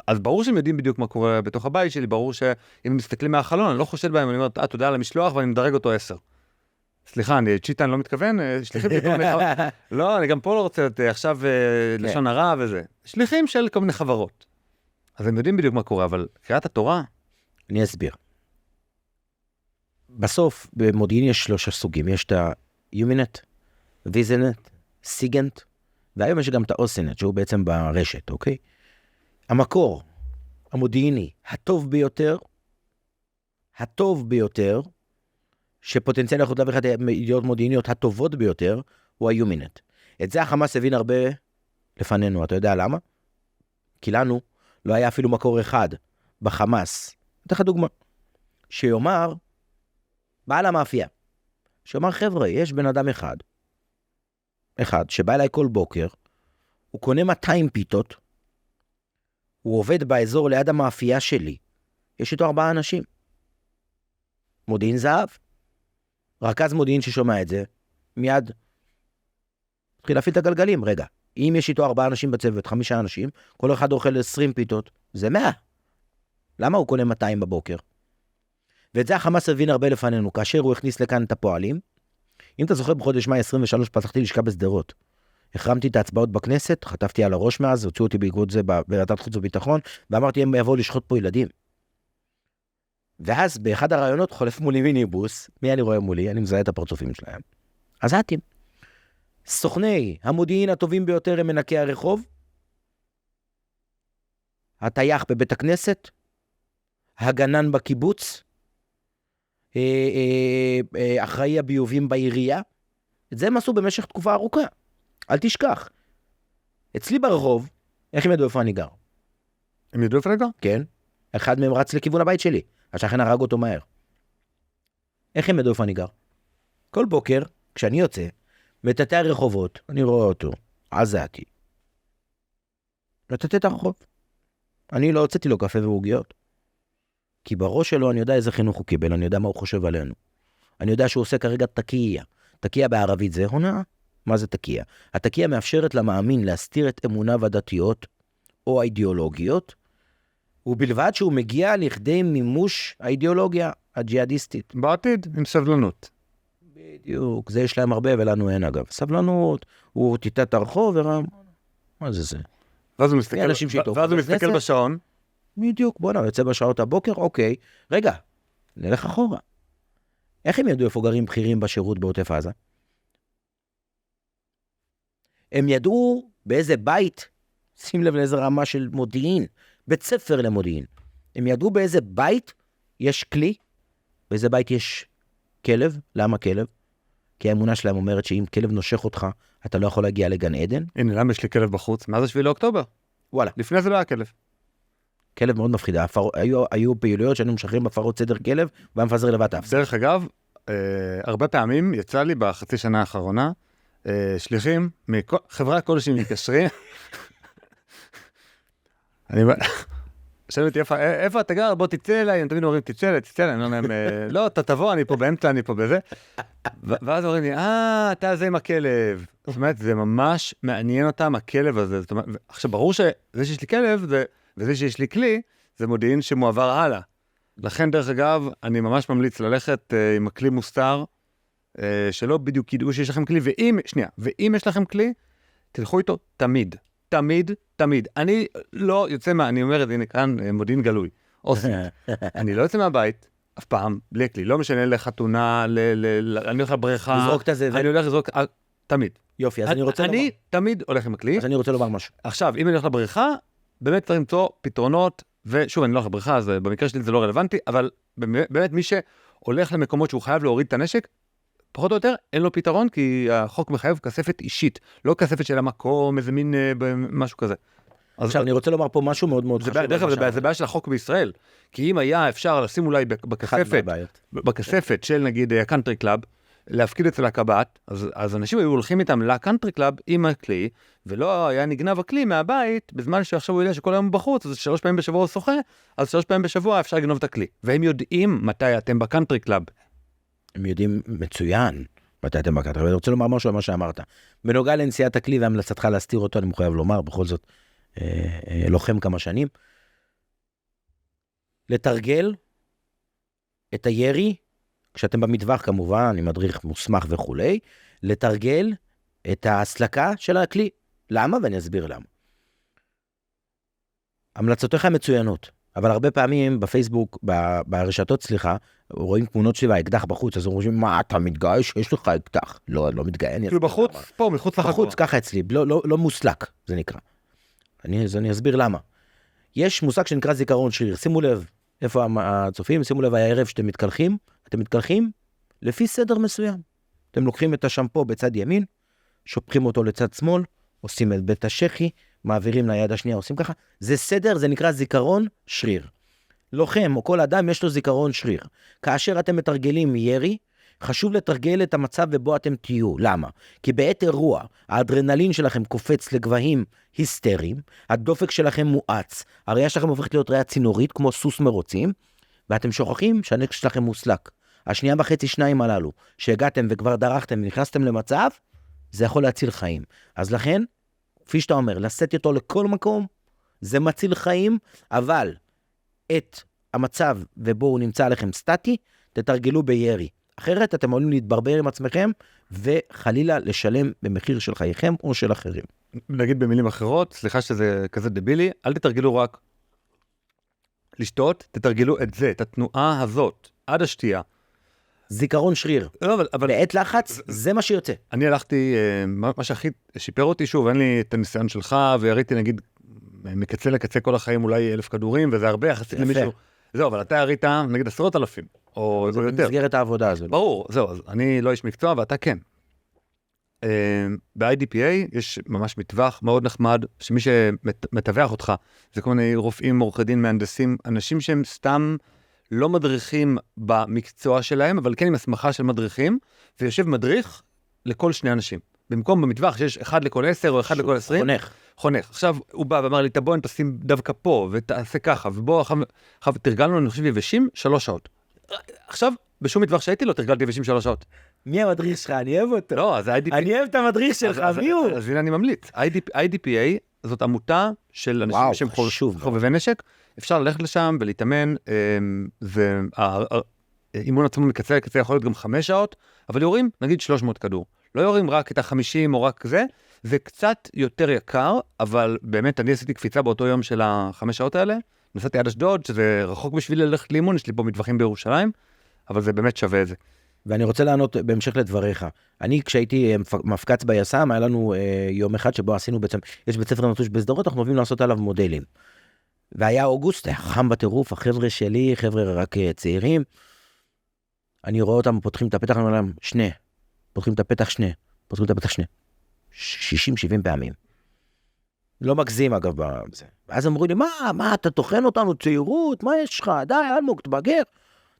אז ברור שהם יודעים בדיוק מה קורה בתוך הבית שלי, ברור שאם הם מסתכלים מהחלון, אני לא חושד בהם, אני אומר, תודה על המשלוח, ואני מדרג אותו 10. סליחה, צ'יטה אני לא מתכוון, שליחים של כל מיני חברות. לא, אני גם פה לא רוצה עכשיו לשון הרע וזה. שליחים של כל מיני חברות. אז הם יודעים בדיוק מה קורה, אבל קריאת התורה... אני אסביר. בסוף, במודיעין יש 3 סוגים. יש את ה-Uminet, Vizinet, Sigint, והיום יש גם את ה-Osinet, שהוא בעצם ברשת, אוקיי? המקור המודיעיני הטוב ביותר, שפוטנציאל יכולת ואחת הידיעות מודיעיניות הטובות ביותר, הוא ה-Uminet. את זה החמאס הבין הרבה לפנינו, אתה יודע למה? כי לנו לא היה אפילו מקור אחד בחמאס. אתן לך דוגמה. שיאמר, בעל המאפייה, שיאמר חבר'ה, יש בן אדם אחד שבא אליי כל בוקר, הוא קונה 200 פיתות, הוא עובד באזור ליד המאפייה שלי, יש איתו 4 אנשים. מודיעין זהב. רכז מודיעין ששומע את זה, מיד התחיל להפעיל את הגלגלים. רגע, אם יש איתו 4 אנשים בצוות, 5 אנשים, כל אחד אוכל 20 פיתות, זה 100. למה הוא קונה 200 בבוקר? ואת זה החמאס הבין הרבה לפנינו, כאשר הוא הכניס לכאן את הפועלים, אם אתה זוכר, בחודש מאי 23 פתחתי לשכה בסדרות. החרמתי את ההצבעות בכנסת, חטפתי על הראש מאז, הוציאו אותי בעקבות זה בוועדת חוץ וביטחון, ואמרתי, הם יבואו לשחוט פה ילדים. ואז באחד הרעיונות חולף מולי מיניבוס, מי אני רואה מולי? אני מזהה את הפרצופים שלהם. עזתים. סוכני המודיעין הטובים ביותר הם מנקי הרחוב, הטייח בבית הכנסת, הגנן בקיבוץ, אחראי הביובים בעירייה. את זה הם עשו במשך תקופה ארוכה. אל תשכח. אצלי ברחוב, איך הם ידעו איפה אני גר? הם ידעו איפה אני גר? כן. אחד מהם רץ לכיוון הבית שלי. השכן הרג אותו מהר. איך הם ידעו איפה אני גר? כל בוקר, כשאני יוצא, מטאטא הרחובות, אני רואה אותו, עזתי. מטאטא את הרחוב. אני לא הוצאתי לו קפה ועוגיות. כי בראש שלו אני יודע איזה חינוך הוא קיבל, אני יודע מה הוא חושב עלינו. אני יודע שהוא עושה כרגע תקייה. תקייה בערבית זה הונאה? מה זה תקייה? התקייה מאפשרת למאמין להסתיר את אמוניו הדתיות או האידיאולוגיות, ובלבד שהוא מגיע לכדי מימוש האידיאולוגיה הג'יהאדיסטית. בעתיד, עם סבלנות. בדיוק, זה יש להם הרבה ולנו אין אגב. סבלנות, הוא טיטט את הרחוב ורם, מה זה זה? ואז הוא מסתכל בשעון. בדיוק, בוא נע, יוצא בשעות הבוקר, אוקיי. רגע, נלך אחורה. איך הם ידעו איפה גרים בכירים בשירות בעוטף עזה? הם ידעו באיזה בית, שים לב לאיזה רמה של מודיעין, בית ספר למודיעין. הם ידעו באיזה בית יש כלי, באיזה בית יש כלב. למה כלב? כי האמונה שלהם אומרת שאם כלב נושך אותך, אתה לא יכול להגיע לגן עדן. הנה, למה יש לי כלב בחוץ? מה זה 7 לאוקטובר? וואלה. לפני זה לא היה כלב. כלב מאוד מפחיד. היו פעילויות שהיינו משחררים בהפרות סדר כלב, והיה מפזר לבד אף. דרך אגב, הרבה פעמים יצא לי בחצי שנה האחרונה, שליחים, חברה כלשהי מתקשרים. אני שואל אותי, איפה אתה גר? בוא תצא אליי, הם תמיד אומרים, תצא אליי, אני אומר להם, לא, אתה תבוא, אני פה באמצע, אני פה בזה. ואז אומרים לי, אתה זה עם הכלב. זאת אומרת, זה ממש מעניין אותם, הכלב הזה. זאת אומרת, עכשיו, ברור שזה שיש לי כלב, וזה שיש לי כלי, זה מודיעין שמועבר הלאה. לכן, דרך אגב, אני ממש ממליץ ללכת עם הכלי מוסתר, שלא בדיוק ידעו שיש לכם כלי, ואם יש לכם כלי, תלכו איתו תמיד. תמיד, תמיד. אני לא יוצא אני אומר את זה, הנה כאן מודיעין גלוי. אני לא יוצא מהבית, אף פעם, בלי כלי. לא משנה לחתונה, אני הולך לבריכה. לזרוק את הזה. אני הולך לזרוק, תמיד. יופי, אז אני רוצה לומר. אני תמיד הולך עם הכלי. אז אני רוצה לומר משהו. עכשיו, אם אני הולך לבריכה, באמת צריך למצוא פתרונות, ושוב, אני לא הולך לבריכה, אז במקרה שלי זה לא רלוונטי, אבל באמת מי שהולך למקומות שהוא חייב להוריד את הנשק, פחות או יותר, אין לו פתרון, כי החוק מחייב כספת אישית, לא כספת של המקום, איזה מין משהו כזה. עכשיו, אני רוצה לומר פה משהו מאוד מאוד חשוב. דרך אגב, זה בעיה של החוק בישראל, כי אם היה אפשר לשים אולי בכספת של נגיד הקאנטרי קלאב, להפקיד אצל הקב"ט, אז אנשים היו הולכים איתם לקאנטרי קלאב עם הכלי, ולא היה נגנב הכלי מהבית, בזמן שעכשיו הוא יודע שכל היום בחוץ, אז 3 פעמים בשבוע הוא שוחה, אז 3 פעמים בשבוע אפשר לגנוב את הכלי. והם יודעים מתי אתם בקאנטרי קלאב. הם יודעים מצוין מתי אתם בקאנטרי, ואני רוצה לומר משהו על מה שאמרת. בנוגע לנשיאת הכלי והמלצתך להסתיר אותו, אני מחויב לומר, בכל זאת, לוחם כמה שנים. לתרגל את הירי, כשאתם במטווח כמובן, אני מדריך מוסמך וכולי, לתרגל את ההסלקה של הכלי. למה? ואני אסביר למה. המלצותיך מצוינות, אבל הרבה פעמים בפייסבוק, ברשתות, רואים תמונות שלי והאקדח בחוץ, אז אומרים, מה, אתה מתגאה שיש לך אקדח? לא, לא מתגאה. כאילו בחוץ, פה, מחוץ לחקור. בחוץ, ככה אצלי, לא מוסלק, זה נקרא. אני אסביר למה. יש מושג שנקרא זיכרון שריר. שימו לב, איפה הצופים? שימו לב, הערב שאתם מתקלחים, אתם מתקלחים לפי סדר מסוים. אתם לוקחים את השמפו בצד ימין, שופכים אותו לצד שמאל, עושים את בית השחי, מעבירים ליד השנייה, עושים ככה. זה סדר, זה נקרא זיכרון שריר. לוחם או כל אדם יש לו זיכרון שריר. כאשר אתם מתרגלים ירי, חשוב לתרגל את המצב ובו אתם תהיו. למה? כי בעת אירוע, האדרנלין שלכם קופץ לגבהים היסטריים, הדופק שלכם מואץ, הראייה שלכם הופכת להיות ראייה צינורית, כמו סוס מרוצים, ואתם שוכחים שהנשק שלכם מוסלק. 2.5 הללו, שהגעתם וכבר דרכתם ונכנסתם למצב, זה יכול להציל חיים. אז לכן, כפי שאתה אומר, לשאת אותו לכל מקום, זה מציל חיים, אבל את המצב ובו הוא נמצא עליכם סטטי, תתרגלו בירי. אחרת אתם עולים להתברבר עם עצמכם, וחלילה לשלם במחיר של חייכם או של אחרים. נגיד במילים אחרות, סליחה שזה כזה דבילי, אל תתרגלו רק לשתות, תתרגלו את זה, את התנועה הזאת, עד השתייה. זיכרון שריר. לא, אבל בעת לחץ, זה מה שיוצא. אני הלכתי, מה שהכי שיפר אותי, שוב, אין לי את הניסיון שלך, ויריתי נגיד מקצה לקצה כל החיים אולי 1,000 כדורים, וזה הרבה יחסית למישהו. זהו, אבל אתה ירית נגיד 10,000, או יותר. זה במסגרת העבודה הזו. ברור, זהו, אז אני לא איש מקצוע, ואתה כן. ב-IDPA יש ממש מטווח מאוד נחמד, שמי שמטווח אותך, זה כל מיני רופאים, עורכי דין, מהנדסים, אנשים שהם סתם לא מדריכים במקצוע שלהם, אבל כן עם הסמכה של מדריכים, ויושב מדריך לכל שני אנשים. במקום במטווח שיש 1 לכל 10 או 1 לכל 20. חונך. עכשיו הוא בא ואמר לי, תבוא, תשים דווקא פה, ותעשה ככה, ובוא, עכשיו תרגלנו, אני חושב, יבשים 3 שעות. עכשיו, בשום מטווח שהייתי לו, תרגלתי יבשים 3 שעות. מי המדריך שלך? אני אוהב אותו. לא, אז IDPA... אני אוהב את המדריך שלך, מי הוא? אז הנה אני ממליץ. IDPA זאת עמותה של אנשים שהם חובבי נשק. אפשר ללכת לשם ולהתאמן. האימון עצמו מקצה לקצה יכול להיות גם 5 שעות, אבל יורים, נגיד 300 כדור. לא יורים רק את ה-50 או רק זה. זה קצת יותר יקר, אבל באמת אני עשיתי קפיצה באותו יום של 5 שעות האלה. נסעתי עד אשדוד, שזה רחוק בשביל ללכת לאימון, יש לי פה מטווחים בירושלים, אבל זה באמת שווה את זה. ואני רוצה לענות בהמשך לדבריך. אני, כשהייתי מפקץ ביס"מ, היה לנו יום אחד שבו עשינו בעצם, יש בית ספר נטוש בסדרות, אנחנו אוהבים לעשות עליו מודלים. והיה אוגוסט, היה חם בטירוף, החבר'ה שלי, חבר'ה רק צעירים, אני רואה אותם, פותחים את הפתח, אני אומר להם, 2, פותחים את הפתח 2, פותחים את הפתח 2, 60-70 פעמים. לא מגזים אגב בזה. ואז אמרו לי, מה, אתה תוכן אותנו צעירות, מה יש לך? די, אלמוג, תבגר.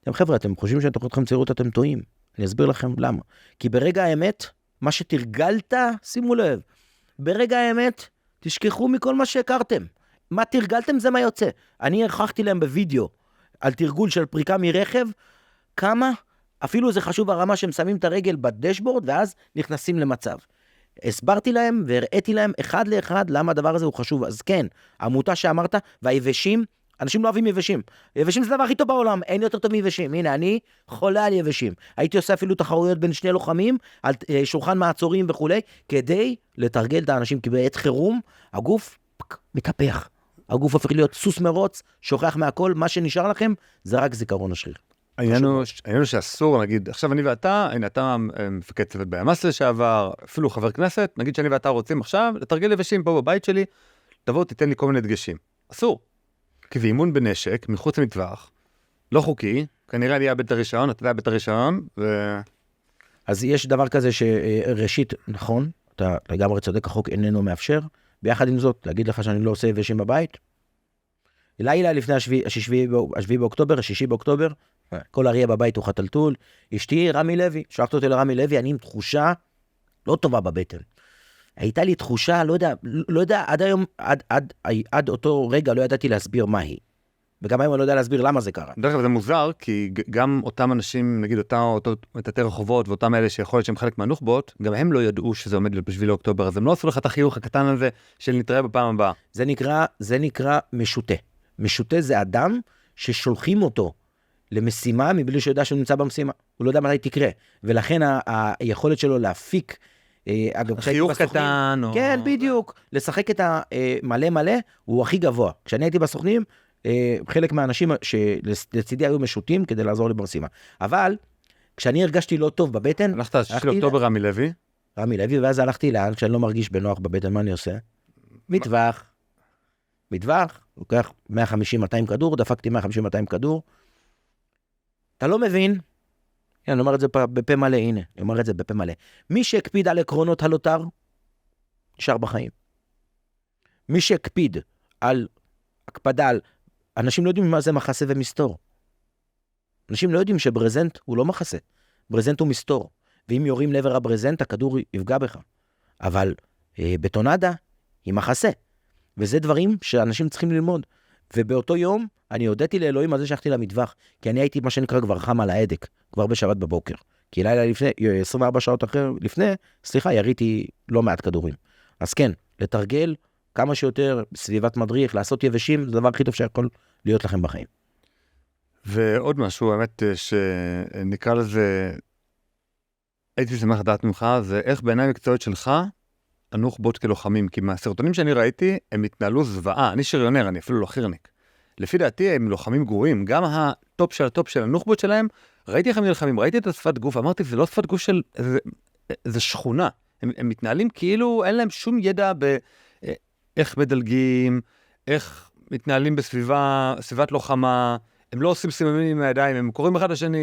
אתם חבר'ה, אתם חושבים שאני תוכן אתכם צעירות, אתם טועים. אני אסביר לכם למה. כי ברגע האמת, מה שתרגלת, שימו לב, ברגע האמת, תשכחו מכל מה שהכרתם. מה תרגלתם זה מה יוצא. אני הרחחתי להם בווידאו, על תרגול של פריקה מרכב, כמה, אפילו זה חשוב הרמה שהם שמים את הרגל בדשבורד, ואז נכנסים למצב. הסברתי להם והראיתי להם אחד לאחד למה הדבר הזה הוא חשוב. אז כן, העמותה שאמרת, והיבשים, אנשים לא אוהבים יבשים. יבשים זה הדבר הכי טוב בעולם, אין יותר טוב מיבשים. הנה, אני חולה על יבשים. הייתי עושה אפילו תחרויות בין 2 לוחמים, על שולחן מעצורים וכו', כדי לתרגל את האנשים, כי בעת חירום, הגוף מתהפך. הגוף הופך להיות סוס מרוץ, שוכח מהכל, מה שנשאר לכם, זה רק זיכרון השריר. העניין הוא שאסור, נגיד, עכשיו אני ואתה, הנה אתה מפקד צוות בימ"ס לשעבר, אפילו חבר כנסת, נגיד שאני ואתה רוצים עכשיו לתרגל יבשים פה בבית שלי, תבוא תיתן לי כל מיני דגשים. אסור. כי זה אימון בנשק, מחוץ למטווח, לא חוקי, כנראה אני אאבד את הרישיון, אתה תאבד את הרישיון, אז יש דבר כזה שראשית, נכון, אתה לגמרי צודק, החוק איננו מאפשר, ביחד עם זאת, להגיד לך שאני לא עושה יבשים בבית, לילה לפני 7 באוקטובר, 6 באוקטובר, כל אריה בבית הוא חתלתול, אשתי רמי לוי, שלחת אותי לרמי לוי, אני עם תחושה לא טובה בבטן. הייתה לי תחושה, לא יודע, עד היום, עד אותו רגע לא ידעתי להסביר מה היא. וגם היום אני לא יודע להסביר למה זה קרה. דרך כלל זה מוזר, כי גם אותם אנשים, נגיד אותו מטאטא רחובות, ואותם אלה שיכול להיות שהם חלק מהנוח'בות, גם הם לא ידעו שזה עומד ב7 לאוקטובר, אז הם לא עשו לך את החיוך הקטן הזה של נתראה בפעם הבאה. זה נקרא משוטה. משוטה זה אדם ששולחים אותו למשימה מבלי שיודע שהוא נמצא במשימה. הוא לא יודע מתי תקרה. ולכן היכולת שלו להפיק, חיוך קטן. כן, בדיוק. לשחק את המלא מלא הוא הכי גבוה. כשאני הייתי בסוכנים, חלק מהאנשים שלצידי היו משוטים כדי לעזור לי במשימה. אבל כשאני הרגשתי לא טוב בבטן, הלכת 6 לאוקטובר רמי לוי? רמי לוי, ואז הלכתי לאן, כשאני לא מרגיש בנוח בבטן, מה אני עושה? מטווח, לוקח 150-200 כדור, דפקתי 150-200 כדור. אתה לא מבין, אני אומר את זה בפה מלא, הנה, אני אומר את זה בפה מלא. מי שהקפיד על עקרונות הלוטר, נשאר בחיים. מי שהקפיד על הקפדה על, אנשים לא יודעים מה זה מחסה ומסתור. אנשים לא יודעים שברזנט הוא לא מחסה, ברזנט הוא מסתור. ואם יורים לעבר הברזנט, הכדור יפגע בך. אבל בטונדה היא מחסה. וזה דברים שאנשים צריכים ללמוד. ובאותו יום אני הודיתי לאלוהים על זה שהלכתי למטווח, כי אני הייתי מה שנקרא כבר חם על ההדק, כבר בשבת בבוקר. כי לילה לפני, 24 שעות לפני, יריתי לא מעט כדורים. אז כן, לתרגל כמה שיותר סביבת מדריך, לעשות יבשים, זה הדבר הכי טוב שיכול להיות לכם בחיים. ועוד משהו, האמת, שנקרא לזה הייתי שמח לדעת ממך, זה איך בעיניי מקצועית שלך, הנוח'בות כלוחמים, כי מהסרטונים שאני ראיתי, הם התנהלו זוועה, אני שריונר, אני אפילו לא חירניק. לפי דעתי הם לוחמים גרועים, גם הטופ של הטופ של הנוח'בות שלהם, ראיתי איך הם נלחמים, ראיתי את השפת גוף, אמרתי, זה לא שפת גוף של איזה שכונה, הם מתנהלים כאילו אין להם שום ידע באיך מדלגים, איך מתנהלים בסביבת לוחמה, הם לא עושים סימנים עם הידיים, הם קוראים אחד לשני,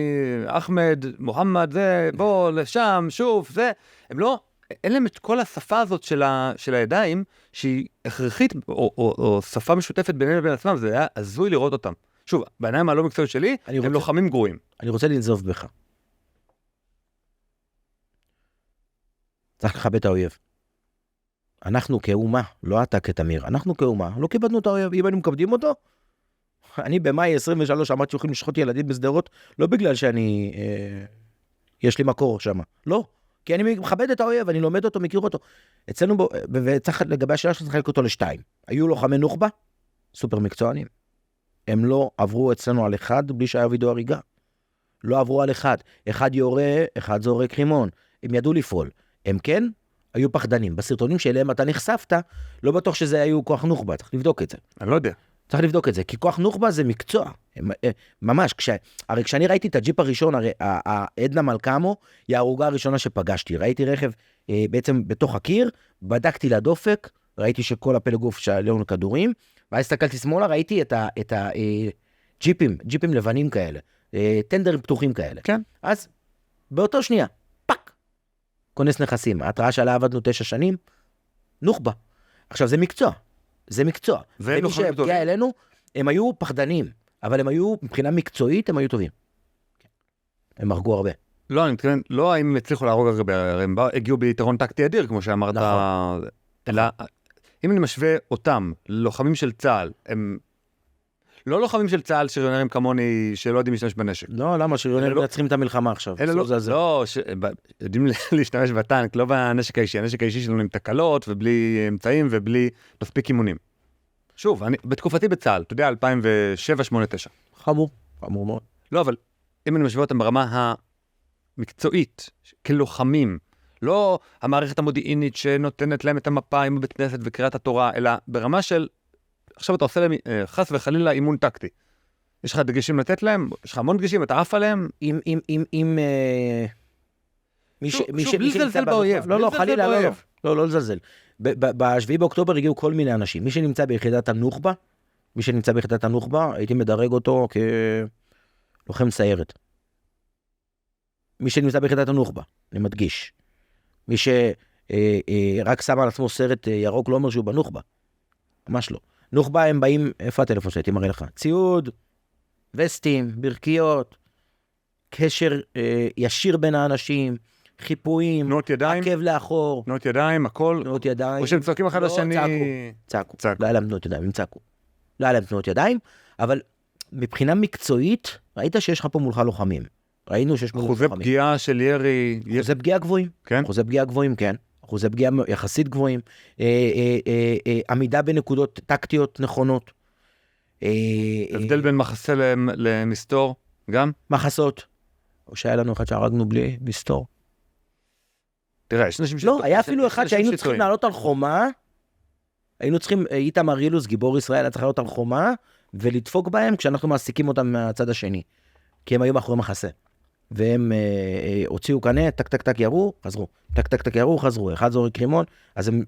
אחמד, מוחמד, זה, בוא לשם, שוב, זה, הם לא, אין להם את כל השפה הזאת של הידיים, שהיא הכרחית, או שפה משותפת ביניהם לבין עצמם, זה היה הזוי לראות אותם. שוב, בעיניים הלא מקצועיות שלי, הם לוחמים גרועים. אני רוצה לנזוף בך. צריך לכבד את האויב. אנחנו כאומה, לא אתה כתמיר, אנחנו כאומה, לא כיבדנו את האויב, אם היינו מכבדים אותו, אני במאי 23 אמרתי שיכולים לשחוט ילדים בסדרות, לא בגלל שאני, יש לי מקור שם, לא, כי אני מכבד את האויב, אני לומד אותו, מכיר אותו. אצלנו, וצריך לגבי השאלה שצריך לחלק אותו לשתיים. היו לוחמי נוח'בה, סופר מקצוענים. הם לא עברו אצלנו על אחד בלי שהיה וידאו הריגה. לא עברו על אחד. אחד יורה, אחד זורק רימון. הם ידעו לפעול. הם כן, היו פחדנים. בסרטונים שאליהם אתה נחשפת, לא בטוח שזה היו כוח נוח'בה, צריך לבדוק את זה. אני לא יודע. צריך לבדוק את זה, כי כוח נוח'בה זה מקצוע. ממש, הרי כשאני ראיתי את הג'יפ הראשון, הרי עדנה מלקמו היא ההרוגה הראשונה שפגשתי. ראיתי רכב בעצם בתוך הקיר, בדקתי לדופק, ראיתי שכל הפלג גוף שעלינו כדורים, ואז הסתכלתי שמאלה, ראיתי את ג'יפים לבנים כאלה, טנדרים פתוחים כאלה. כן. אז באותו שנייה, פאק, כונס נכסים. ההתראה שעלה עבדנו 9 שנים, נוח'בה. עכשיו זה מקצוע. זה מקצוע. ומי שהגיע אלינו, הם היו פחדנים, אבל הם היו, מבחינה מקצועית, הם היו טובים. הם הרגו הרבה. לא, אני מתכוון, לא האם הם הצליחו להרוג הרבה, הם הגיעו ביתרון טקטי אדיר, כמו שאמרת, אלא, אם אני משווה אותם, לוחמים של צה"ל, הם לא לוחמים של צה"ל שריונרים כמוני, שלא יודעים להשתמש בנשק. לא, למה שריונרים מנצחים את המלחמה עכשיו? לא, יודעים להשתמש בטנק, לא בנשק האישי, הנשק האישי שלנו עם תקלות, ובלי אמצעים, ובלי מספיק אימונים. שוב, בתקופתי בצה"ל, אתה יודע, 2007, 2008, 2009. חמור מאוד. לא, אבל אם אני משווה אותם ברמה המקצועית, כלוחמים, לא המערכת המודיעינית שנותנת להם את המפה עם בית כנסת וקריאת התורה, אלא ברמה של, עכשיו אתה עושה להם חס וחלילה אימון טקטי. יש לך דגשים לתת להם? יש לך המון דגשים, אתה עף עליהם? בלי לזלזל באויב. לא, חלילה, לא לזלזל. ב7 באוקטובר הגיעו כל מיני אנשים. מי שנמצא ביחידת הנוח'בה, הייתי מדרג אותו כלוחם סיירת. מי שנמצא ביחידת הנוח'בה, אני מדגיש. מי שרק שם על עצמו סרט ירוק לא אומר שהוא בנוח'בה. ממש לא. נוח'בה הם באים, איפה הטלפון שלי? הייתי מראה לך. ציוד, וסטים, ברכיות, קשר ישיר בין האנשים, חיפויים, תנועות ידיים, עקב לאחור. תנועות ידיים, הכל. תנועות ידיים. או שהם צועקים אחד לשני. צעקו. לא היה להם תנועות ידיים, הם צעקו. לא היה להם תנועות ידיים, אבל מבחינה מקצועית, ראית שיש לך פה מולך לוחמים. ראינו שיש מולך לוחמים. אחוזי פגיעה של ירי. אחוזי פגיעה גבוהים. כן. אחוזי פגיעה גבוהים, כן. אחוזי פגיעה יחסית גבוהים. עמידה בנקודות טקטיות נכונות. הבדל בין מחסה למסתור, גם? מחסות. או שהיה לנו אחד שהרגנו בלי מסתור. תראה, יש אנשים לא, היה אפילו אחד שהיינו צריכים לעלות על חומה, היינו צריכים, איתמר אילוז, גיבור ישראל, היה צריך לעלות על חומה, ולדפוק בהם כשאנחנו מעסיקים אותם מהצד השני. כי הם היו מאחורי מחסה. והם הוציאו קנה, טק טק טק ירו, חזרו. טק טק טק ירו, חזרו. אחד זורק רימון, אז הם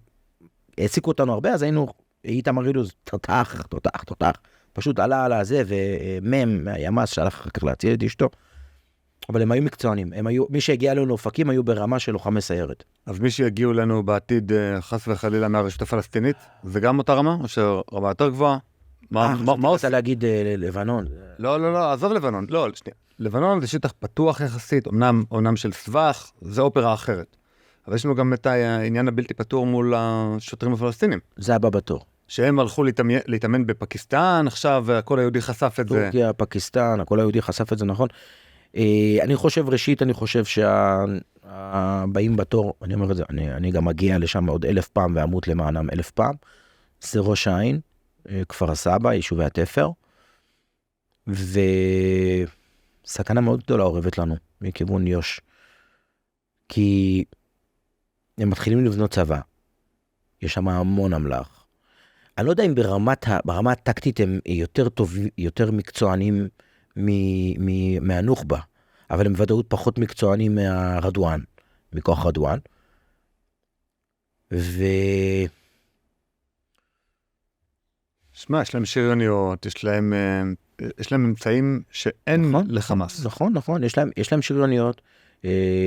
העסיקו אותנו הרבה, אז היינו, איתמר אילוז, תותח. פשוט עלה על הזה, ומם מהימ"ס שהלך אחר כך להציל את אשתו. אבל הם היו מקצוענים. מי שהגיע לנו לאופקים היו ברמה של לוחמי סיירת. אז מי שהגיעו לנו בעתיד חס וחלילה מהרשות הפלסטינית, זה גם אותה רמה? או שרמה יותר גבוהה? מה עושה להגיד לבנון? לא, עזוב לבנון. לא, שנייה. לבנון זה שטח פתוח יחסית, אומנם של סבך, זה אופרה אחרת. אבל יש לנו גם את העניין הבלתי פתור מול השוטרים הפלסטינים. זה הבא בתור. שהם הלכו להתאמן בפקיסטן, עכשיו הכל היהודי חשף את זה. טורקיה, פקיסטן, הכל היהודי חשף את זה, נכון? אני חושב שהבאים בתור, אני אומר את זה, אני גם מגיע לשם עוד 1000 פעם ואמות למענם 1000 פעם. זה ראש העין, כפר הסבא, יישובי התפר, וסכנה מאוד גדולה עורבת לנו מכיוון יוש. כי הם מתחילים לבנות צבא, יש שם המון אמל"ח. אני לא יודע אם ברמה הטקטית הם יותר מקצוענים מהנוח'בה, אבל הם בוודאות פחות מקצוענים מהרדואן, מכוח רדואן. שמע, יש להם שריוניות, יש להם אמצעים שאין לחמאס. נכון, יש להם שריוניות,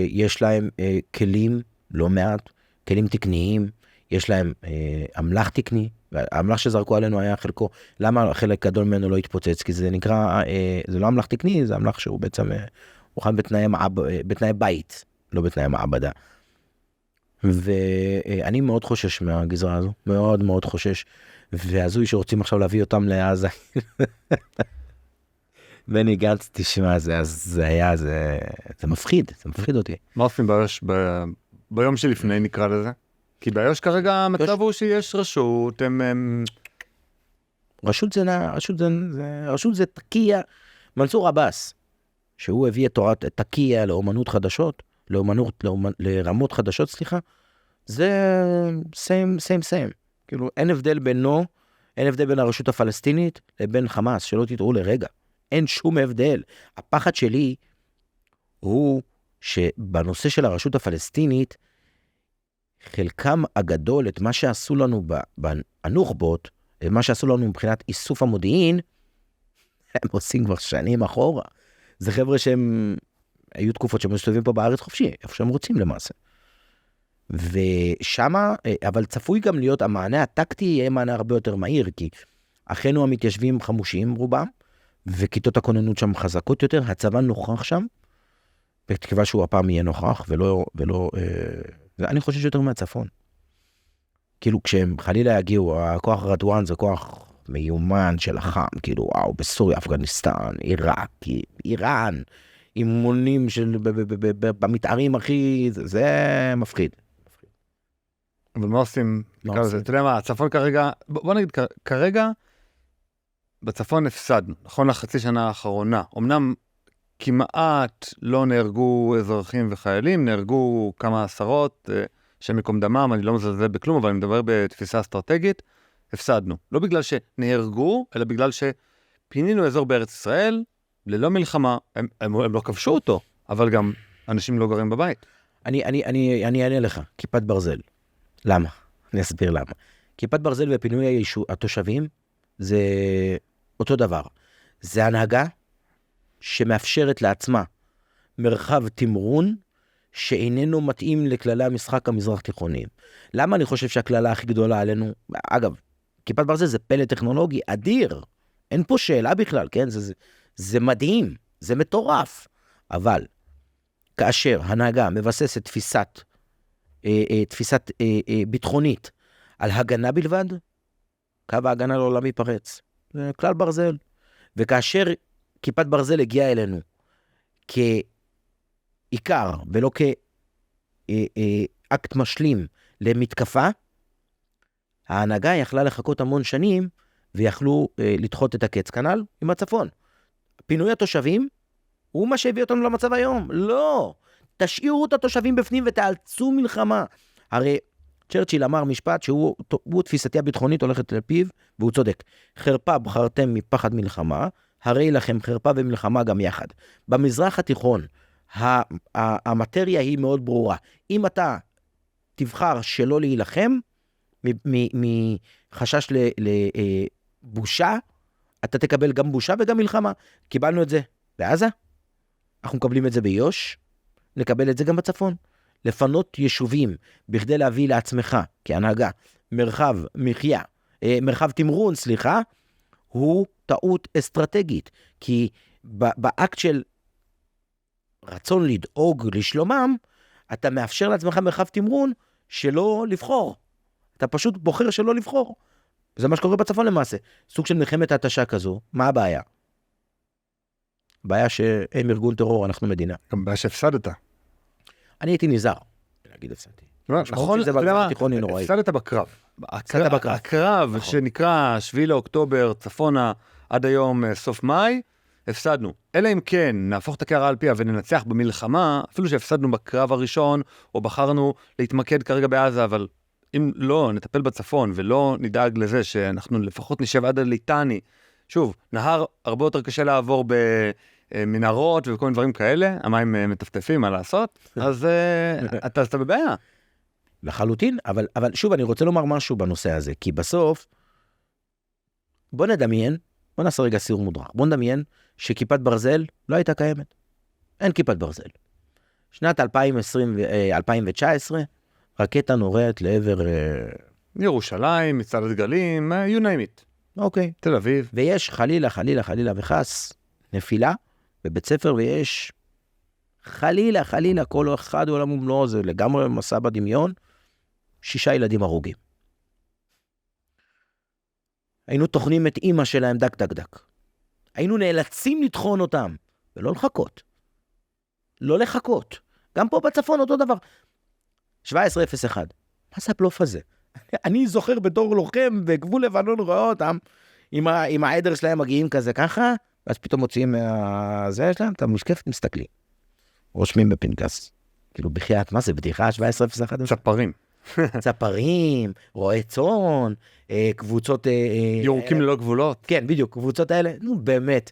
יש להם כלים, לא מעט, כלים תקניים, יש להם אמל"ח תקני, האמל"ח שזרקו עלינו היה חלקו, למה חלק גדול ממנו לא התפוצץ? כי זה נקרא, זה לא אמל"ח תקני, זה אמל"ח שהוא בעצם מוכן בתנאי בית, לא בתנאי מעבדה. ואני מאוד חושש מהגזרה הזו, מאוד מאוד חושש, והזוי שרוצים עכשיו להביא אותם לעזה. בני גנץ, תשמע, זה מפחיד אותי. מה עושים ביום שלפני נקרא לזה? כי ביוש כרגע המצב הוא שיש רשות, רשות זה תקיה, מנסור עבאס, שהוא הביא את תורת תקיה לאומנות חדשות, לרמות חדשות, סליחה, זה same. כאילו, אין הבדל בין הרשות הפלסטינית לבין חמאס, שלא תטעו לרגע. אין שום הבדל. הפחד שלי הוא שבנושא של הרשות הפלסטינית, חלקם הגדול, את מה שעשו לנו בנוח'בות, את מה שעשו לנו מבחינת איסוף המודיעין, הם עושים כבר שנים אחורה. זה חבר'ה שהם, היו תקופות שהם מסתובבים פה בארץ חופשי, איפה שהם רוצים למעשה. ושמה, אבל צפוי גם להיות, המענה הטקטי יהיה מענה הרבה יותר מהיר, כי אחינו המתיישבים חמושים רובם, וכיתות הכוננות שם חזקות יותר, הצבא נוכח שם, בתקווה שהוא הפעם יהיה נוכח, ולא אני חושב יותר מהצפון. כאילו כשהם חלילה יגיעו, הכוח רדואן זה כוח מיומן של החם, כאילו וואו, בסוריה, אפגניסטן, עיראק, איראן, אימונים של, במתארים הכי, זה מפחיד. אבל מה עושים? אתה יודע מה, הצפון כרגע, בוא נגיד, כרגע, בצפון הפסדנו, נכון לחצי שנה האחרונה. אמנם כמעט לא נהרגו אזרחים וחיילים, נהרגו כמה עשרות, שמקום דמם, אני לא מזלזל בכלום, אבל אני מדבר בתפיסה אסטרטגית, הפסדנו. לא בגלל שנהרגו, אלא בגלל שפינינו אזור בארץ ישראל, ללא מלחמה, הם לא כבשו אותו, אבל גם אנשים לא גרים בבית. אני אענה לך, כיפת ברזל. למה? אני אסביר למה. כיפת ברזל ופינוי התושבים, זה אותו דבר. זה הנהגה שמאפשרת לעצמה מרחב תמרון שאיננו מתאים לכללי המשחק המזרח תיכוניים. למה אני חושב שהכללה הכי גדולה עלינו, אגב, כיפת ברזל זה פלא טכנולוגי אדיר, אין פה שאלה בכלל, כן? זה מדהים, זה מטורף. אבל כאשר הנהגה מבססת תפיסת ביטחונית על הגנה בלבד, קו ההגנה לעולם ייפרץ. זה כלל ברזל. וכאשר כיפת ברזל הגיעה אלינו כעיקר ולא כאקט משלים למתקפה, ההנהגה יכלה לחכות המון שנים ויכלו לדחות את הקץ. כנ"ל עם הצפון. פינוי התושבים הוא מה שהביא אותנו למצב היום. לא, תשאירו את התושבים בפנים ותאלצו מלחמה. הרי צ'רצ'יל אמר משפט שהוא תפיסתי הביטחונית הולכת לפיו, והוא צודק. חרפה בחרתם מפחד מלחמה, הרי לכם חרפה ומלחמה גם יחד. במזרח התיכון, המטריה היא מאוד ברורה. אם אתה תבחר שלא להילחם, מחשש לבושה, אתה תקבל גם בושה וגם מלחמה. קיבלנו את זה בעזה, אנחנו מקבלים את זה ביוש, נקבל את זה גם בצפון. לפנות יישובים, בכדי להביא לעצמך, כהנהגה, מרחב תמרון, הוא טעות אסטרטגית, כי באקט של רצון לדאוג לשלומם, אתה מאפשר לעצמך מרחב תמרון שלא לבחור. אתה פשוט בוחר שלא לבחור. זה מה שקורה בצפון למעשה. סוג של מלחמת התשה כזו, מה הבעיה? בעיה שהם ארגון טרור, אנחנו מדינה. גם בעיה שהפסדת. אני הייתי נזהר, להגיד הפסדתי. נכון, הפסדת בקרב. הקרב שנקרא 7 לאוקטובר, צפונה עד היום סוף מאי, הפסדנו. אלא אם כן, נהפוך את הקערה על פיה וננצח במלחמה, אפילו שהפסדנו בקרב הראשון, או בחרנו להתמקד כרגע בעזה, אבל אם לא נטפל בצפון ולא נדאג לזה שאנחנו לפחות נשב עד הליטני, שוב, נהר הרבה יותר קשה לעבור במנהרות וכל מיני דברים כאלה, המים מטפטפים, מה לעשות? אז אתה בבעיה. לחלוטין, אבל שוב, אני רוצה לומר משהו בנושא הזה, כי בסוף, בוא נדמיין, בוא נעשה רגע סיור מודרך, בוא נדמיין שכיפת ברזל לא הייתה קיימת. אין כיפת ברזל. שנת 2019, רקטה נורית לעבר... ירושלים, מצעד הדגלים, you name it. אוקיי. תל אביב. ויש חלילה וחס נפילה בבית ספר, ויש חלילה, כל אחד עולם ומלואו, זה לגמרי מסע בדמיון, 6 ילדים הרוגים. היינו תוכנים את אמא שלהם דק. היינו נאלצים לטחון אותם, ולא לחכות. לא לחכות. גם פה בצפון אותו דבר. 17:01. מה זה הפלוף הזה? אני זוכר בתור לוחם בגבול לבנון, רואה אותם, עם העדר שלהם מגיעים כזה ככה, ואז פתאום מוציאים מהזה שלהם, אתה משקפת, מסתכלים. רושמים בפנקס. כאילו בחייאת, מה זה בדיחה? 17:01? צפרים, רועי צאן, קבוצות... יורקים ללא גבולות. כן, בדיוק, קבוצות האלה, נו באמת.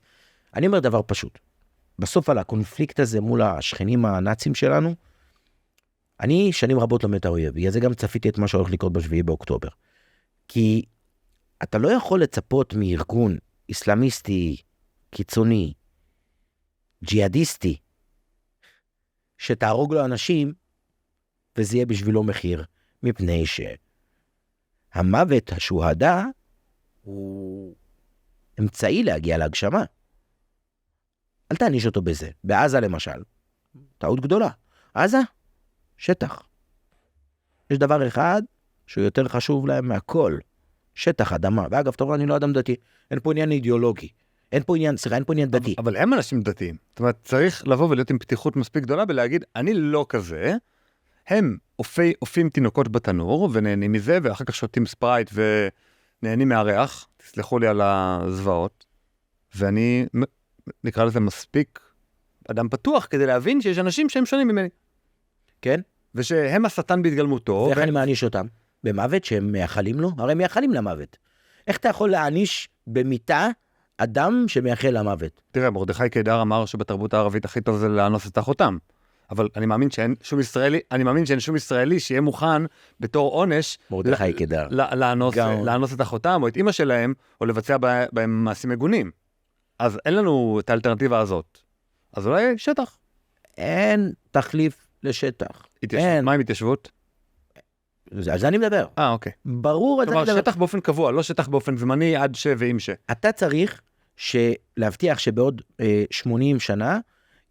אני אומר דבר פשוט. בסוף על הקונפליקט הזה מול השכנים הנאצים שלנו, אני שנים רבות לומד את האויב, בגלל זה גם צפיתי את מה שהולך לקרות ב7 באוקטובר. כי אתה לא יכול לצפות מארגון אסלאמיסטי, קיצוני, ג'יהאדיסטי, שתהרוג לו אנשים, וזה יהיה בשבילו מחיר, מפני שהמוות, השוהדה, הוא אמצעי להגיע להגשמה. אל תעניש אותו בזה. בעזה למשל, טעות גדולה. עזה, שטח. יש דבר אחד שהוא יותר חשוב להם מהכל. שטח, אדמה. ואגב, טוב, אני לא אדם דתי. אין פה עניין אידיאולוגי. אין פה עניין דתי. אבל הם אנשים דתיים. זאת אומרת, צריך לבוא ולהיות עם פתיחות מספיק גדולה ולהגיד, אני לא כזה. הם אופים תינוקות בתנור ונהנים מזה, ואחר כך שותים ספרייט ונהנים מהריח. תסלחו לי על הזוועות. ואני נקרא לזה מספיק אדם פתוח כדי להבין שיש אנשים שהם שונים ממני. כן? ושהם השטן בהתגלמותו. ואיך אני מעניש אותם? במוות שהם מייחלים לו? הרי הם מייחלים למוות. איך אתה יכול להעניש במיטה אדם שמייחל למוות? תראה, מרדכי קידר אמר שבתרבות הערבית הכי טוב זה לאנוס את אחותם. אבל אני מאמין שאין שום ישראלי שיהיה מוכן בתור עונש מרדכי קידר. לאנוס את אחותם או את אמא שלהם, או לבצע בהם מעשים מגונים. אז אין לנו את האלטרנטיבה הזאת. אז אולי שטח. אין תחליף לשטח. מה עם התיישבות? על זה אני מדבר. אוקיי. ברור, כלומר, שטח באופן קבוע, לא שטח באופן זמני עד ועם ש. אתה צריך להבטיח שבעוד 80 שנה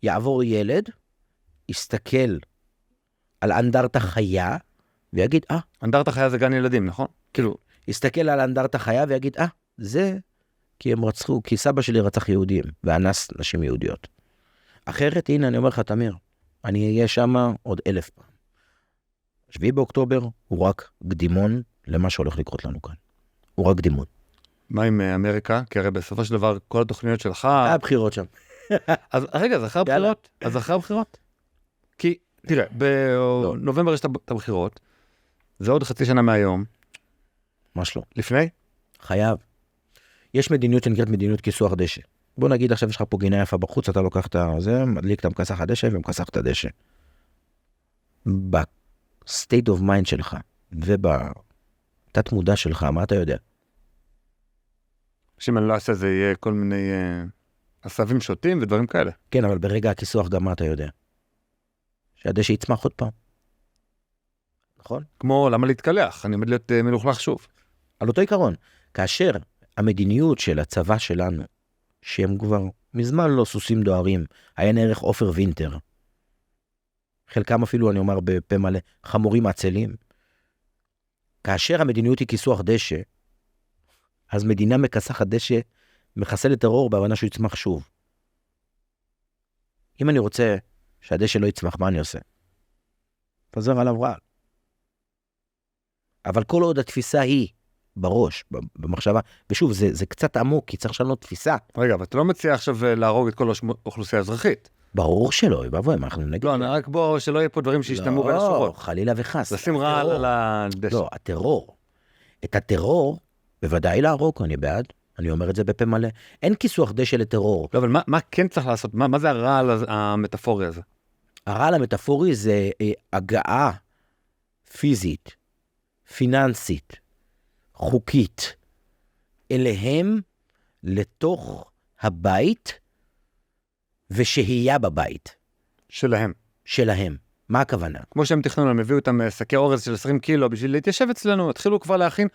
יעבור ילד, יסתכל על אנדרטה חיה, ויגיד, אנדרטה חיה זה גן ילדים, נכון? כאילו. יסתכל על אנדרטה חיה ויגיד, זה כי הם רצחו, כי סבא שלי רצח יהודים, ואנס נשים יהודיות. אחרת, הנה, אני אומר לך, תמיר, אני אהיה שם עוד 1000 פעם. 7 באוקטובר הוא רק קדימון למה שהולך לקרות לנו כאן. הוא רק קדימון. מה עם אמריקה? כי הרי בסופו של דבר, כל התוכניות שלך... הבחירות שם. אז רגע, זה אחרי הבחירות? אז אחרי הבחירות? כי, תראה, בנובמבר יש את הבחירות, זה עוד חצי שנה מהיום. ממש לא. לפני? חייב. יש מדיניות שנקראת מדיניות כיסוח דשא. בוא נגיד עכשיו יש לך פה גינה יפה בחוץ, אתה לוקח את זה, מדליק את המכסח הדשא ומכסח את הדשא. בסטייט אוף מיינד שלך ובתת מודע שלך, מה אתה יודע? שאם אני לא אעשה זה יהיה כל מיני עשבים שוטים ודברים כאלה. כן, אבל ברגע הכיסוח גם מה אתה יודע? שהדשא יצמח עוד פעם. נכון? כמו למה להתקלח? אני עומד להיות מלוכלך שוב. על אותו עיקרון, כאשר המדיניות של הצבא שלנו, שהם כבר מזמן לא סוסים דוהרים, היה נערך עופר וינטר, חלקם אפילו אני אומר בפה מלא, חמורים עצלים, כאשר המדיניות היא כיסוח דשא, אז מדינה מכסחת דשא, מחסלת טרור בהבנה שהוא יצמח שוב. אם אני רוצה שהדשא לא יצמח, מה אני עושה? פזר עליו רעל. אבל כל עוד התפיסה היא בראש, במחשבה, ושוב, זה קצת עמוק, כי צריך לשנות תפיסה. רגע, אבל אתה לא מציע עכשיו להרוג את כל האוכלוסייה האזרחית. ברור שלא, בבוא, אנחנו נגיד. לא, רק בוא, שלא יהיה פה דברים שישתמו בין השורות. לא, חלילה וחס. לשים רעל על הדשא. לא, הטרור. את הטרור, בוודאי להרוג, אני בעד. אני אומר את זה בפה מלא. אין כיסוח דשא לטרור. לא, אבל מה כן צריך לעשות? מה זה הרעל המטאפורי הזה? הרעל המטאפורי זה הגעה פיזית, פיננסית, חוקית, אליהם לתוך הבית ושהייה בבית. שלהם. מה הכוונה? כמו שהם תכננו, הם הביאו אותם שקי אורז של 20 קילו בשביל להתיישב אצלנו, התחילו כבר להכין,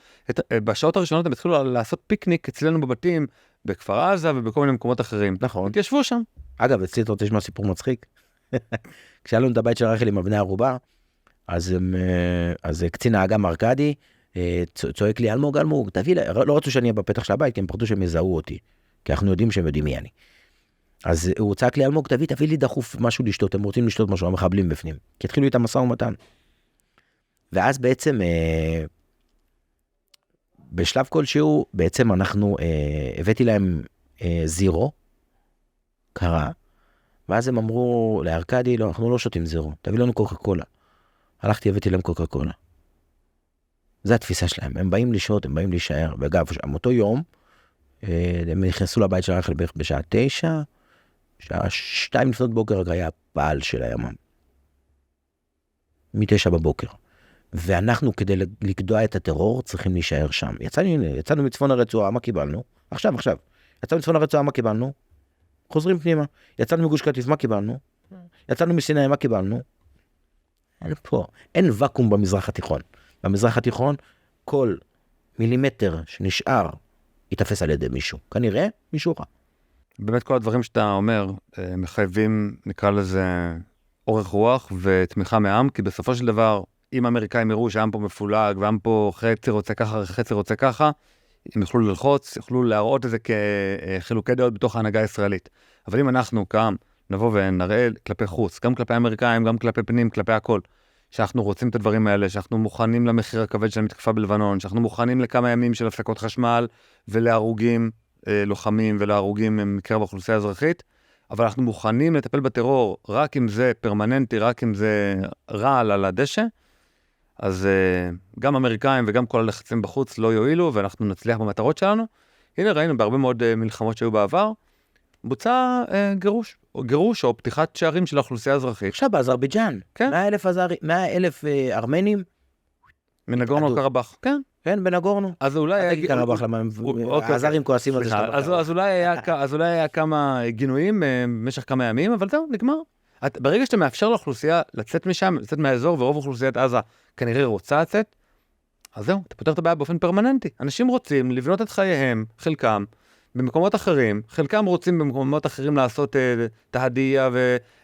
בשעות הראשונות הם התחילו לעשות פיקניק אצלנו בבתים, בכפר עזה ובכל מיני מקומות אחרים. נכון. התיישבו שם. אגב, אצלי אתה רוצה לשמוע סיפור מצחיק? כשהיה לנו את הבית של רחל עם אבני ערובה, אז קצין האג"ם ארכדי צועק לי, אלמוג, תביא, לא רצו שאני אהיה בפתח של הבית, כי הם פחדו שהם יזהו אותי, כי אנחנו יודעים שהם יודעים מי אני. אז הוא צעק לי, אלמוג, תביא לי דחוף משהו לשתות, הם רוצים לשתות משהו, המחבלים בפנים, כי התחילו איתם משא ומתן. ואז בעצם, בשלב כלשהו, בעצם אנחנו, הבאתי להם זירו, קרה, ואז הם אמרו לארכדי, לא, אנחנו לא שותים זירו, תביא לנו קוקה קולה. הלכתי, הבאתי להם קוקה קולה. זה התפיסה שלהם, הם באים לשהות, הם באים להישאר, ואגב, אותו יום, הם נכנסו לבית של רחל בערך בשעה 9, שעה 2 לפנות בוקר היה פעל של הימ"מ. מ-9 בבוקר. ואנחנו כדי לגדוע את הטרור צריכים להישאר שם. יצאנו מצפון הרצועה, מה קיבלנו? עכשיו. יצאנו מצפון הרצועה, מה קיבלנו? חוזרים פנימה. יצאנו מגוש קטיף, מה קיבלנו? יצאנו מסיני, מה קיבלנו? אין וקום במזרח התיכון. במזרח התיכון, כל מילימטר שנשאר, יתפס על ידי מישהו. כנראה, מישהו רע. באמת כל הדברים שאתה אומר, מחייבים, נקרא לזה, אורך רוח ותמיכה מעם, כי בסופו של דבר, אם האמריקאים יראו שהעם פה מפולג, והעם פה חצי רוצה ככה, חצי רוצה ככה, הם יוכלו ללחוץ, יוכלו להראות את זה כחילוקי דעות בתוך ההנהגה הישראלית. אבל אם אנחנו כעם נבוא ונראה כלפי חוץ, גם כלפי האמריקאים, גם כלפי פנים, כלפי הכל, שאנחנו רוצים את הדברים האלה, שאנחנו מוכנים למחיר הכבד של המתקפה בלבנון, שאנחנו מוכנים לכמה ימים של הפסקות חשמל ולהרוגים לוחמים ולהרוגים מקרב האוכלוסייה האזרחית, אבל אנחנו מוכנים לטפל בטרור רק אם זה פרמננטי, רק אם זה רעל על הדשא, אז גם אמריקאים וגם כל הלחצים בחוץ לא יועילו, ואנחנו נצליח במטרות שלנו. הנה ראינו בהרבה מאוד מלחמות שהיו בעבר, בוצע גירוש או פתיחת שערים של האוכלוסייה האזרחית. עכשיו באזרבייג'אן, כן. 100,000 ארמנים. מנגורנו קרבאח. כן. כן, בנגורנו. אז אולי היה קרבאח, למה האזרים כועסים על זה. אז אולי היה כמה גינויים במשך כמה ימים, אבל זהו, נגמר. ברגע שאתה מאפשר לאוכלוסייה לצאת משם, לצאת מהאזור, ורוב אוכלוסיית עזה כנראה רוצה לצאת, אז זהו, אתה פותר את הבעיה באופן פרמננטי. אנשים רוצים לבנות את חייהם, חלקם, במקומות אחרים, חלקם רוצים במקומות אחרים לעשות תהדיה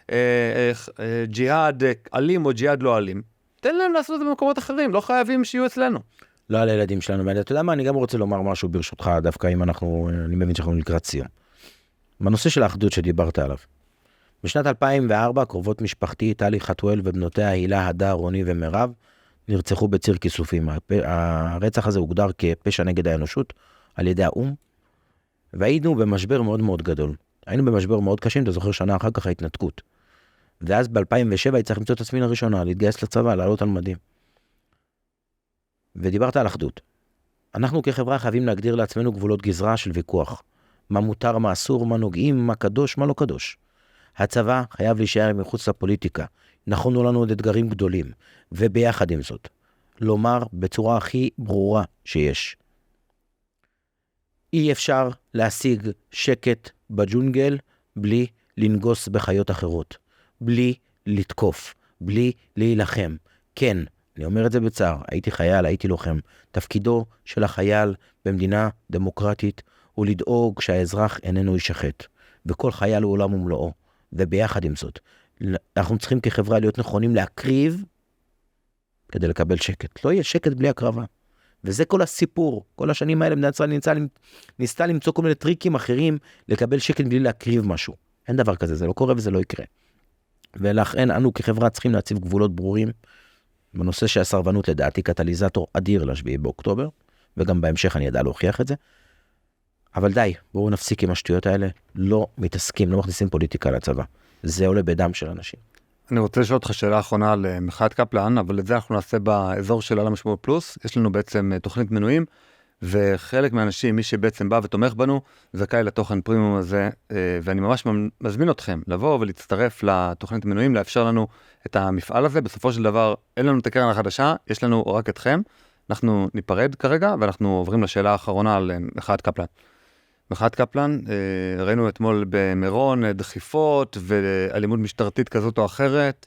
וג'יהאד אלים או ג'יהאד לא אלים. תן להם לעשות את זה במקומות אחרים, לא חייבים שיהיו אצלנו. לא על הילדים שלנו, אתה יודע מה, אני גם רוצה לומר משהו ברשותך, דווקא אם אני מבין שאנחנו לקראת סיום. בנושא של האחדות שדיברת עליו. בשנת 2004, קרובות משפחתי, טלי חתואל ובנותיה הילה, הדר, רוני ומרב, נרצחו בציר כיסופים. הרצח הזה הוגדר כפשע נגד האנושות על ידי האום, והיינו במשבר מאוד מאוד גדול. היינו במשבר מאוד קשה, אתה זוכר שנה אחר כך ההתנתקות. ואז ב-2007 הייתי צריך למצוא את עצמי לראשונה, להתגייס לצבא, לעלות על מדים. ודיברת על אחדות. אנחנו כחברה חייבים להגדיר לעצמנו גבולות גזרה של ויכוח. מה מותר, מה אסור, מה נוגעים, מה קדוש, מה לא קדוש. הצבא חייב להישאר מחוץ לפוליטיקה. נכונו לנו עוד אתגרים גדולים. וביחד עם זאת, לומר בצורה הכי ברורה שיש. אי אפשר להשיג שקט בג'ונגל בלי לנגוס בחיות אחרות. בלי לתקוף. בלי להילחם. כן, אני אומר את זה בצער. הייתי חייל, הייתי לוחם. תפקידו של החייל במדינה דמוקרטית הוא לדאוג שהאזרח איננו יישחט. וכל חייל הוא עולם ומלואו. וביחד עם זאת, אנחנו צריכים כחברה להיות נכונים להקריב כדי לקבל שקט. לא יהיה שקט בלי הקרבה. וזה כל הסיפור. כל השנים האלה מדינת ישראל ניסתה למצוא כל מיני טריקים אחרים לקבל שקט בלי להקריב משהו. אין דבר כזה, זה לא קורה וזה לא יקרה. ולכן אנו כחברה צריכים להציב גבולות ברורים בנושא שהסרבנות לדעתי קטליזטור אדיר ל7 באוקטובר, וגם בהמשך אני ידע להוכיח את זה. אבל די, בואו נפסיק עם השטויות האלה, לא מתעסקים, לא מכניסים פוליטיקה לצבא. זה עולה בדם של אנשים. אני רוצה לשאול אותך שאלה אחרונה על מחאת קפלן, אבל את זה אנחנו נעשה באזור של על המשמעות פלוס. יש לנו בעצם תוכנית מנויים, וחלק מהאנשים, מי שבעצם בא ותומך בנו, זכאי לתוכן פרימיום הזה, ואני ממש מזמין אתכם לבוא ולהצטרף לתוכנית מנויים, לאפשר לנו את המפעל הזה. בסופו של דבר, אין לנו את הקרן החדשה, יש לנו רק אתכם. אנחנו ניפרד כרגע, ואנחנו עוברים לשאלה האחרונה על מחאת קפלן. מחאת קפלן, ראינו אתמול במירון דחיפות ואלימות משטרתית כזאת או אחרת.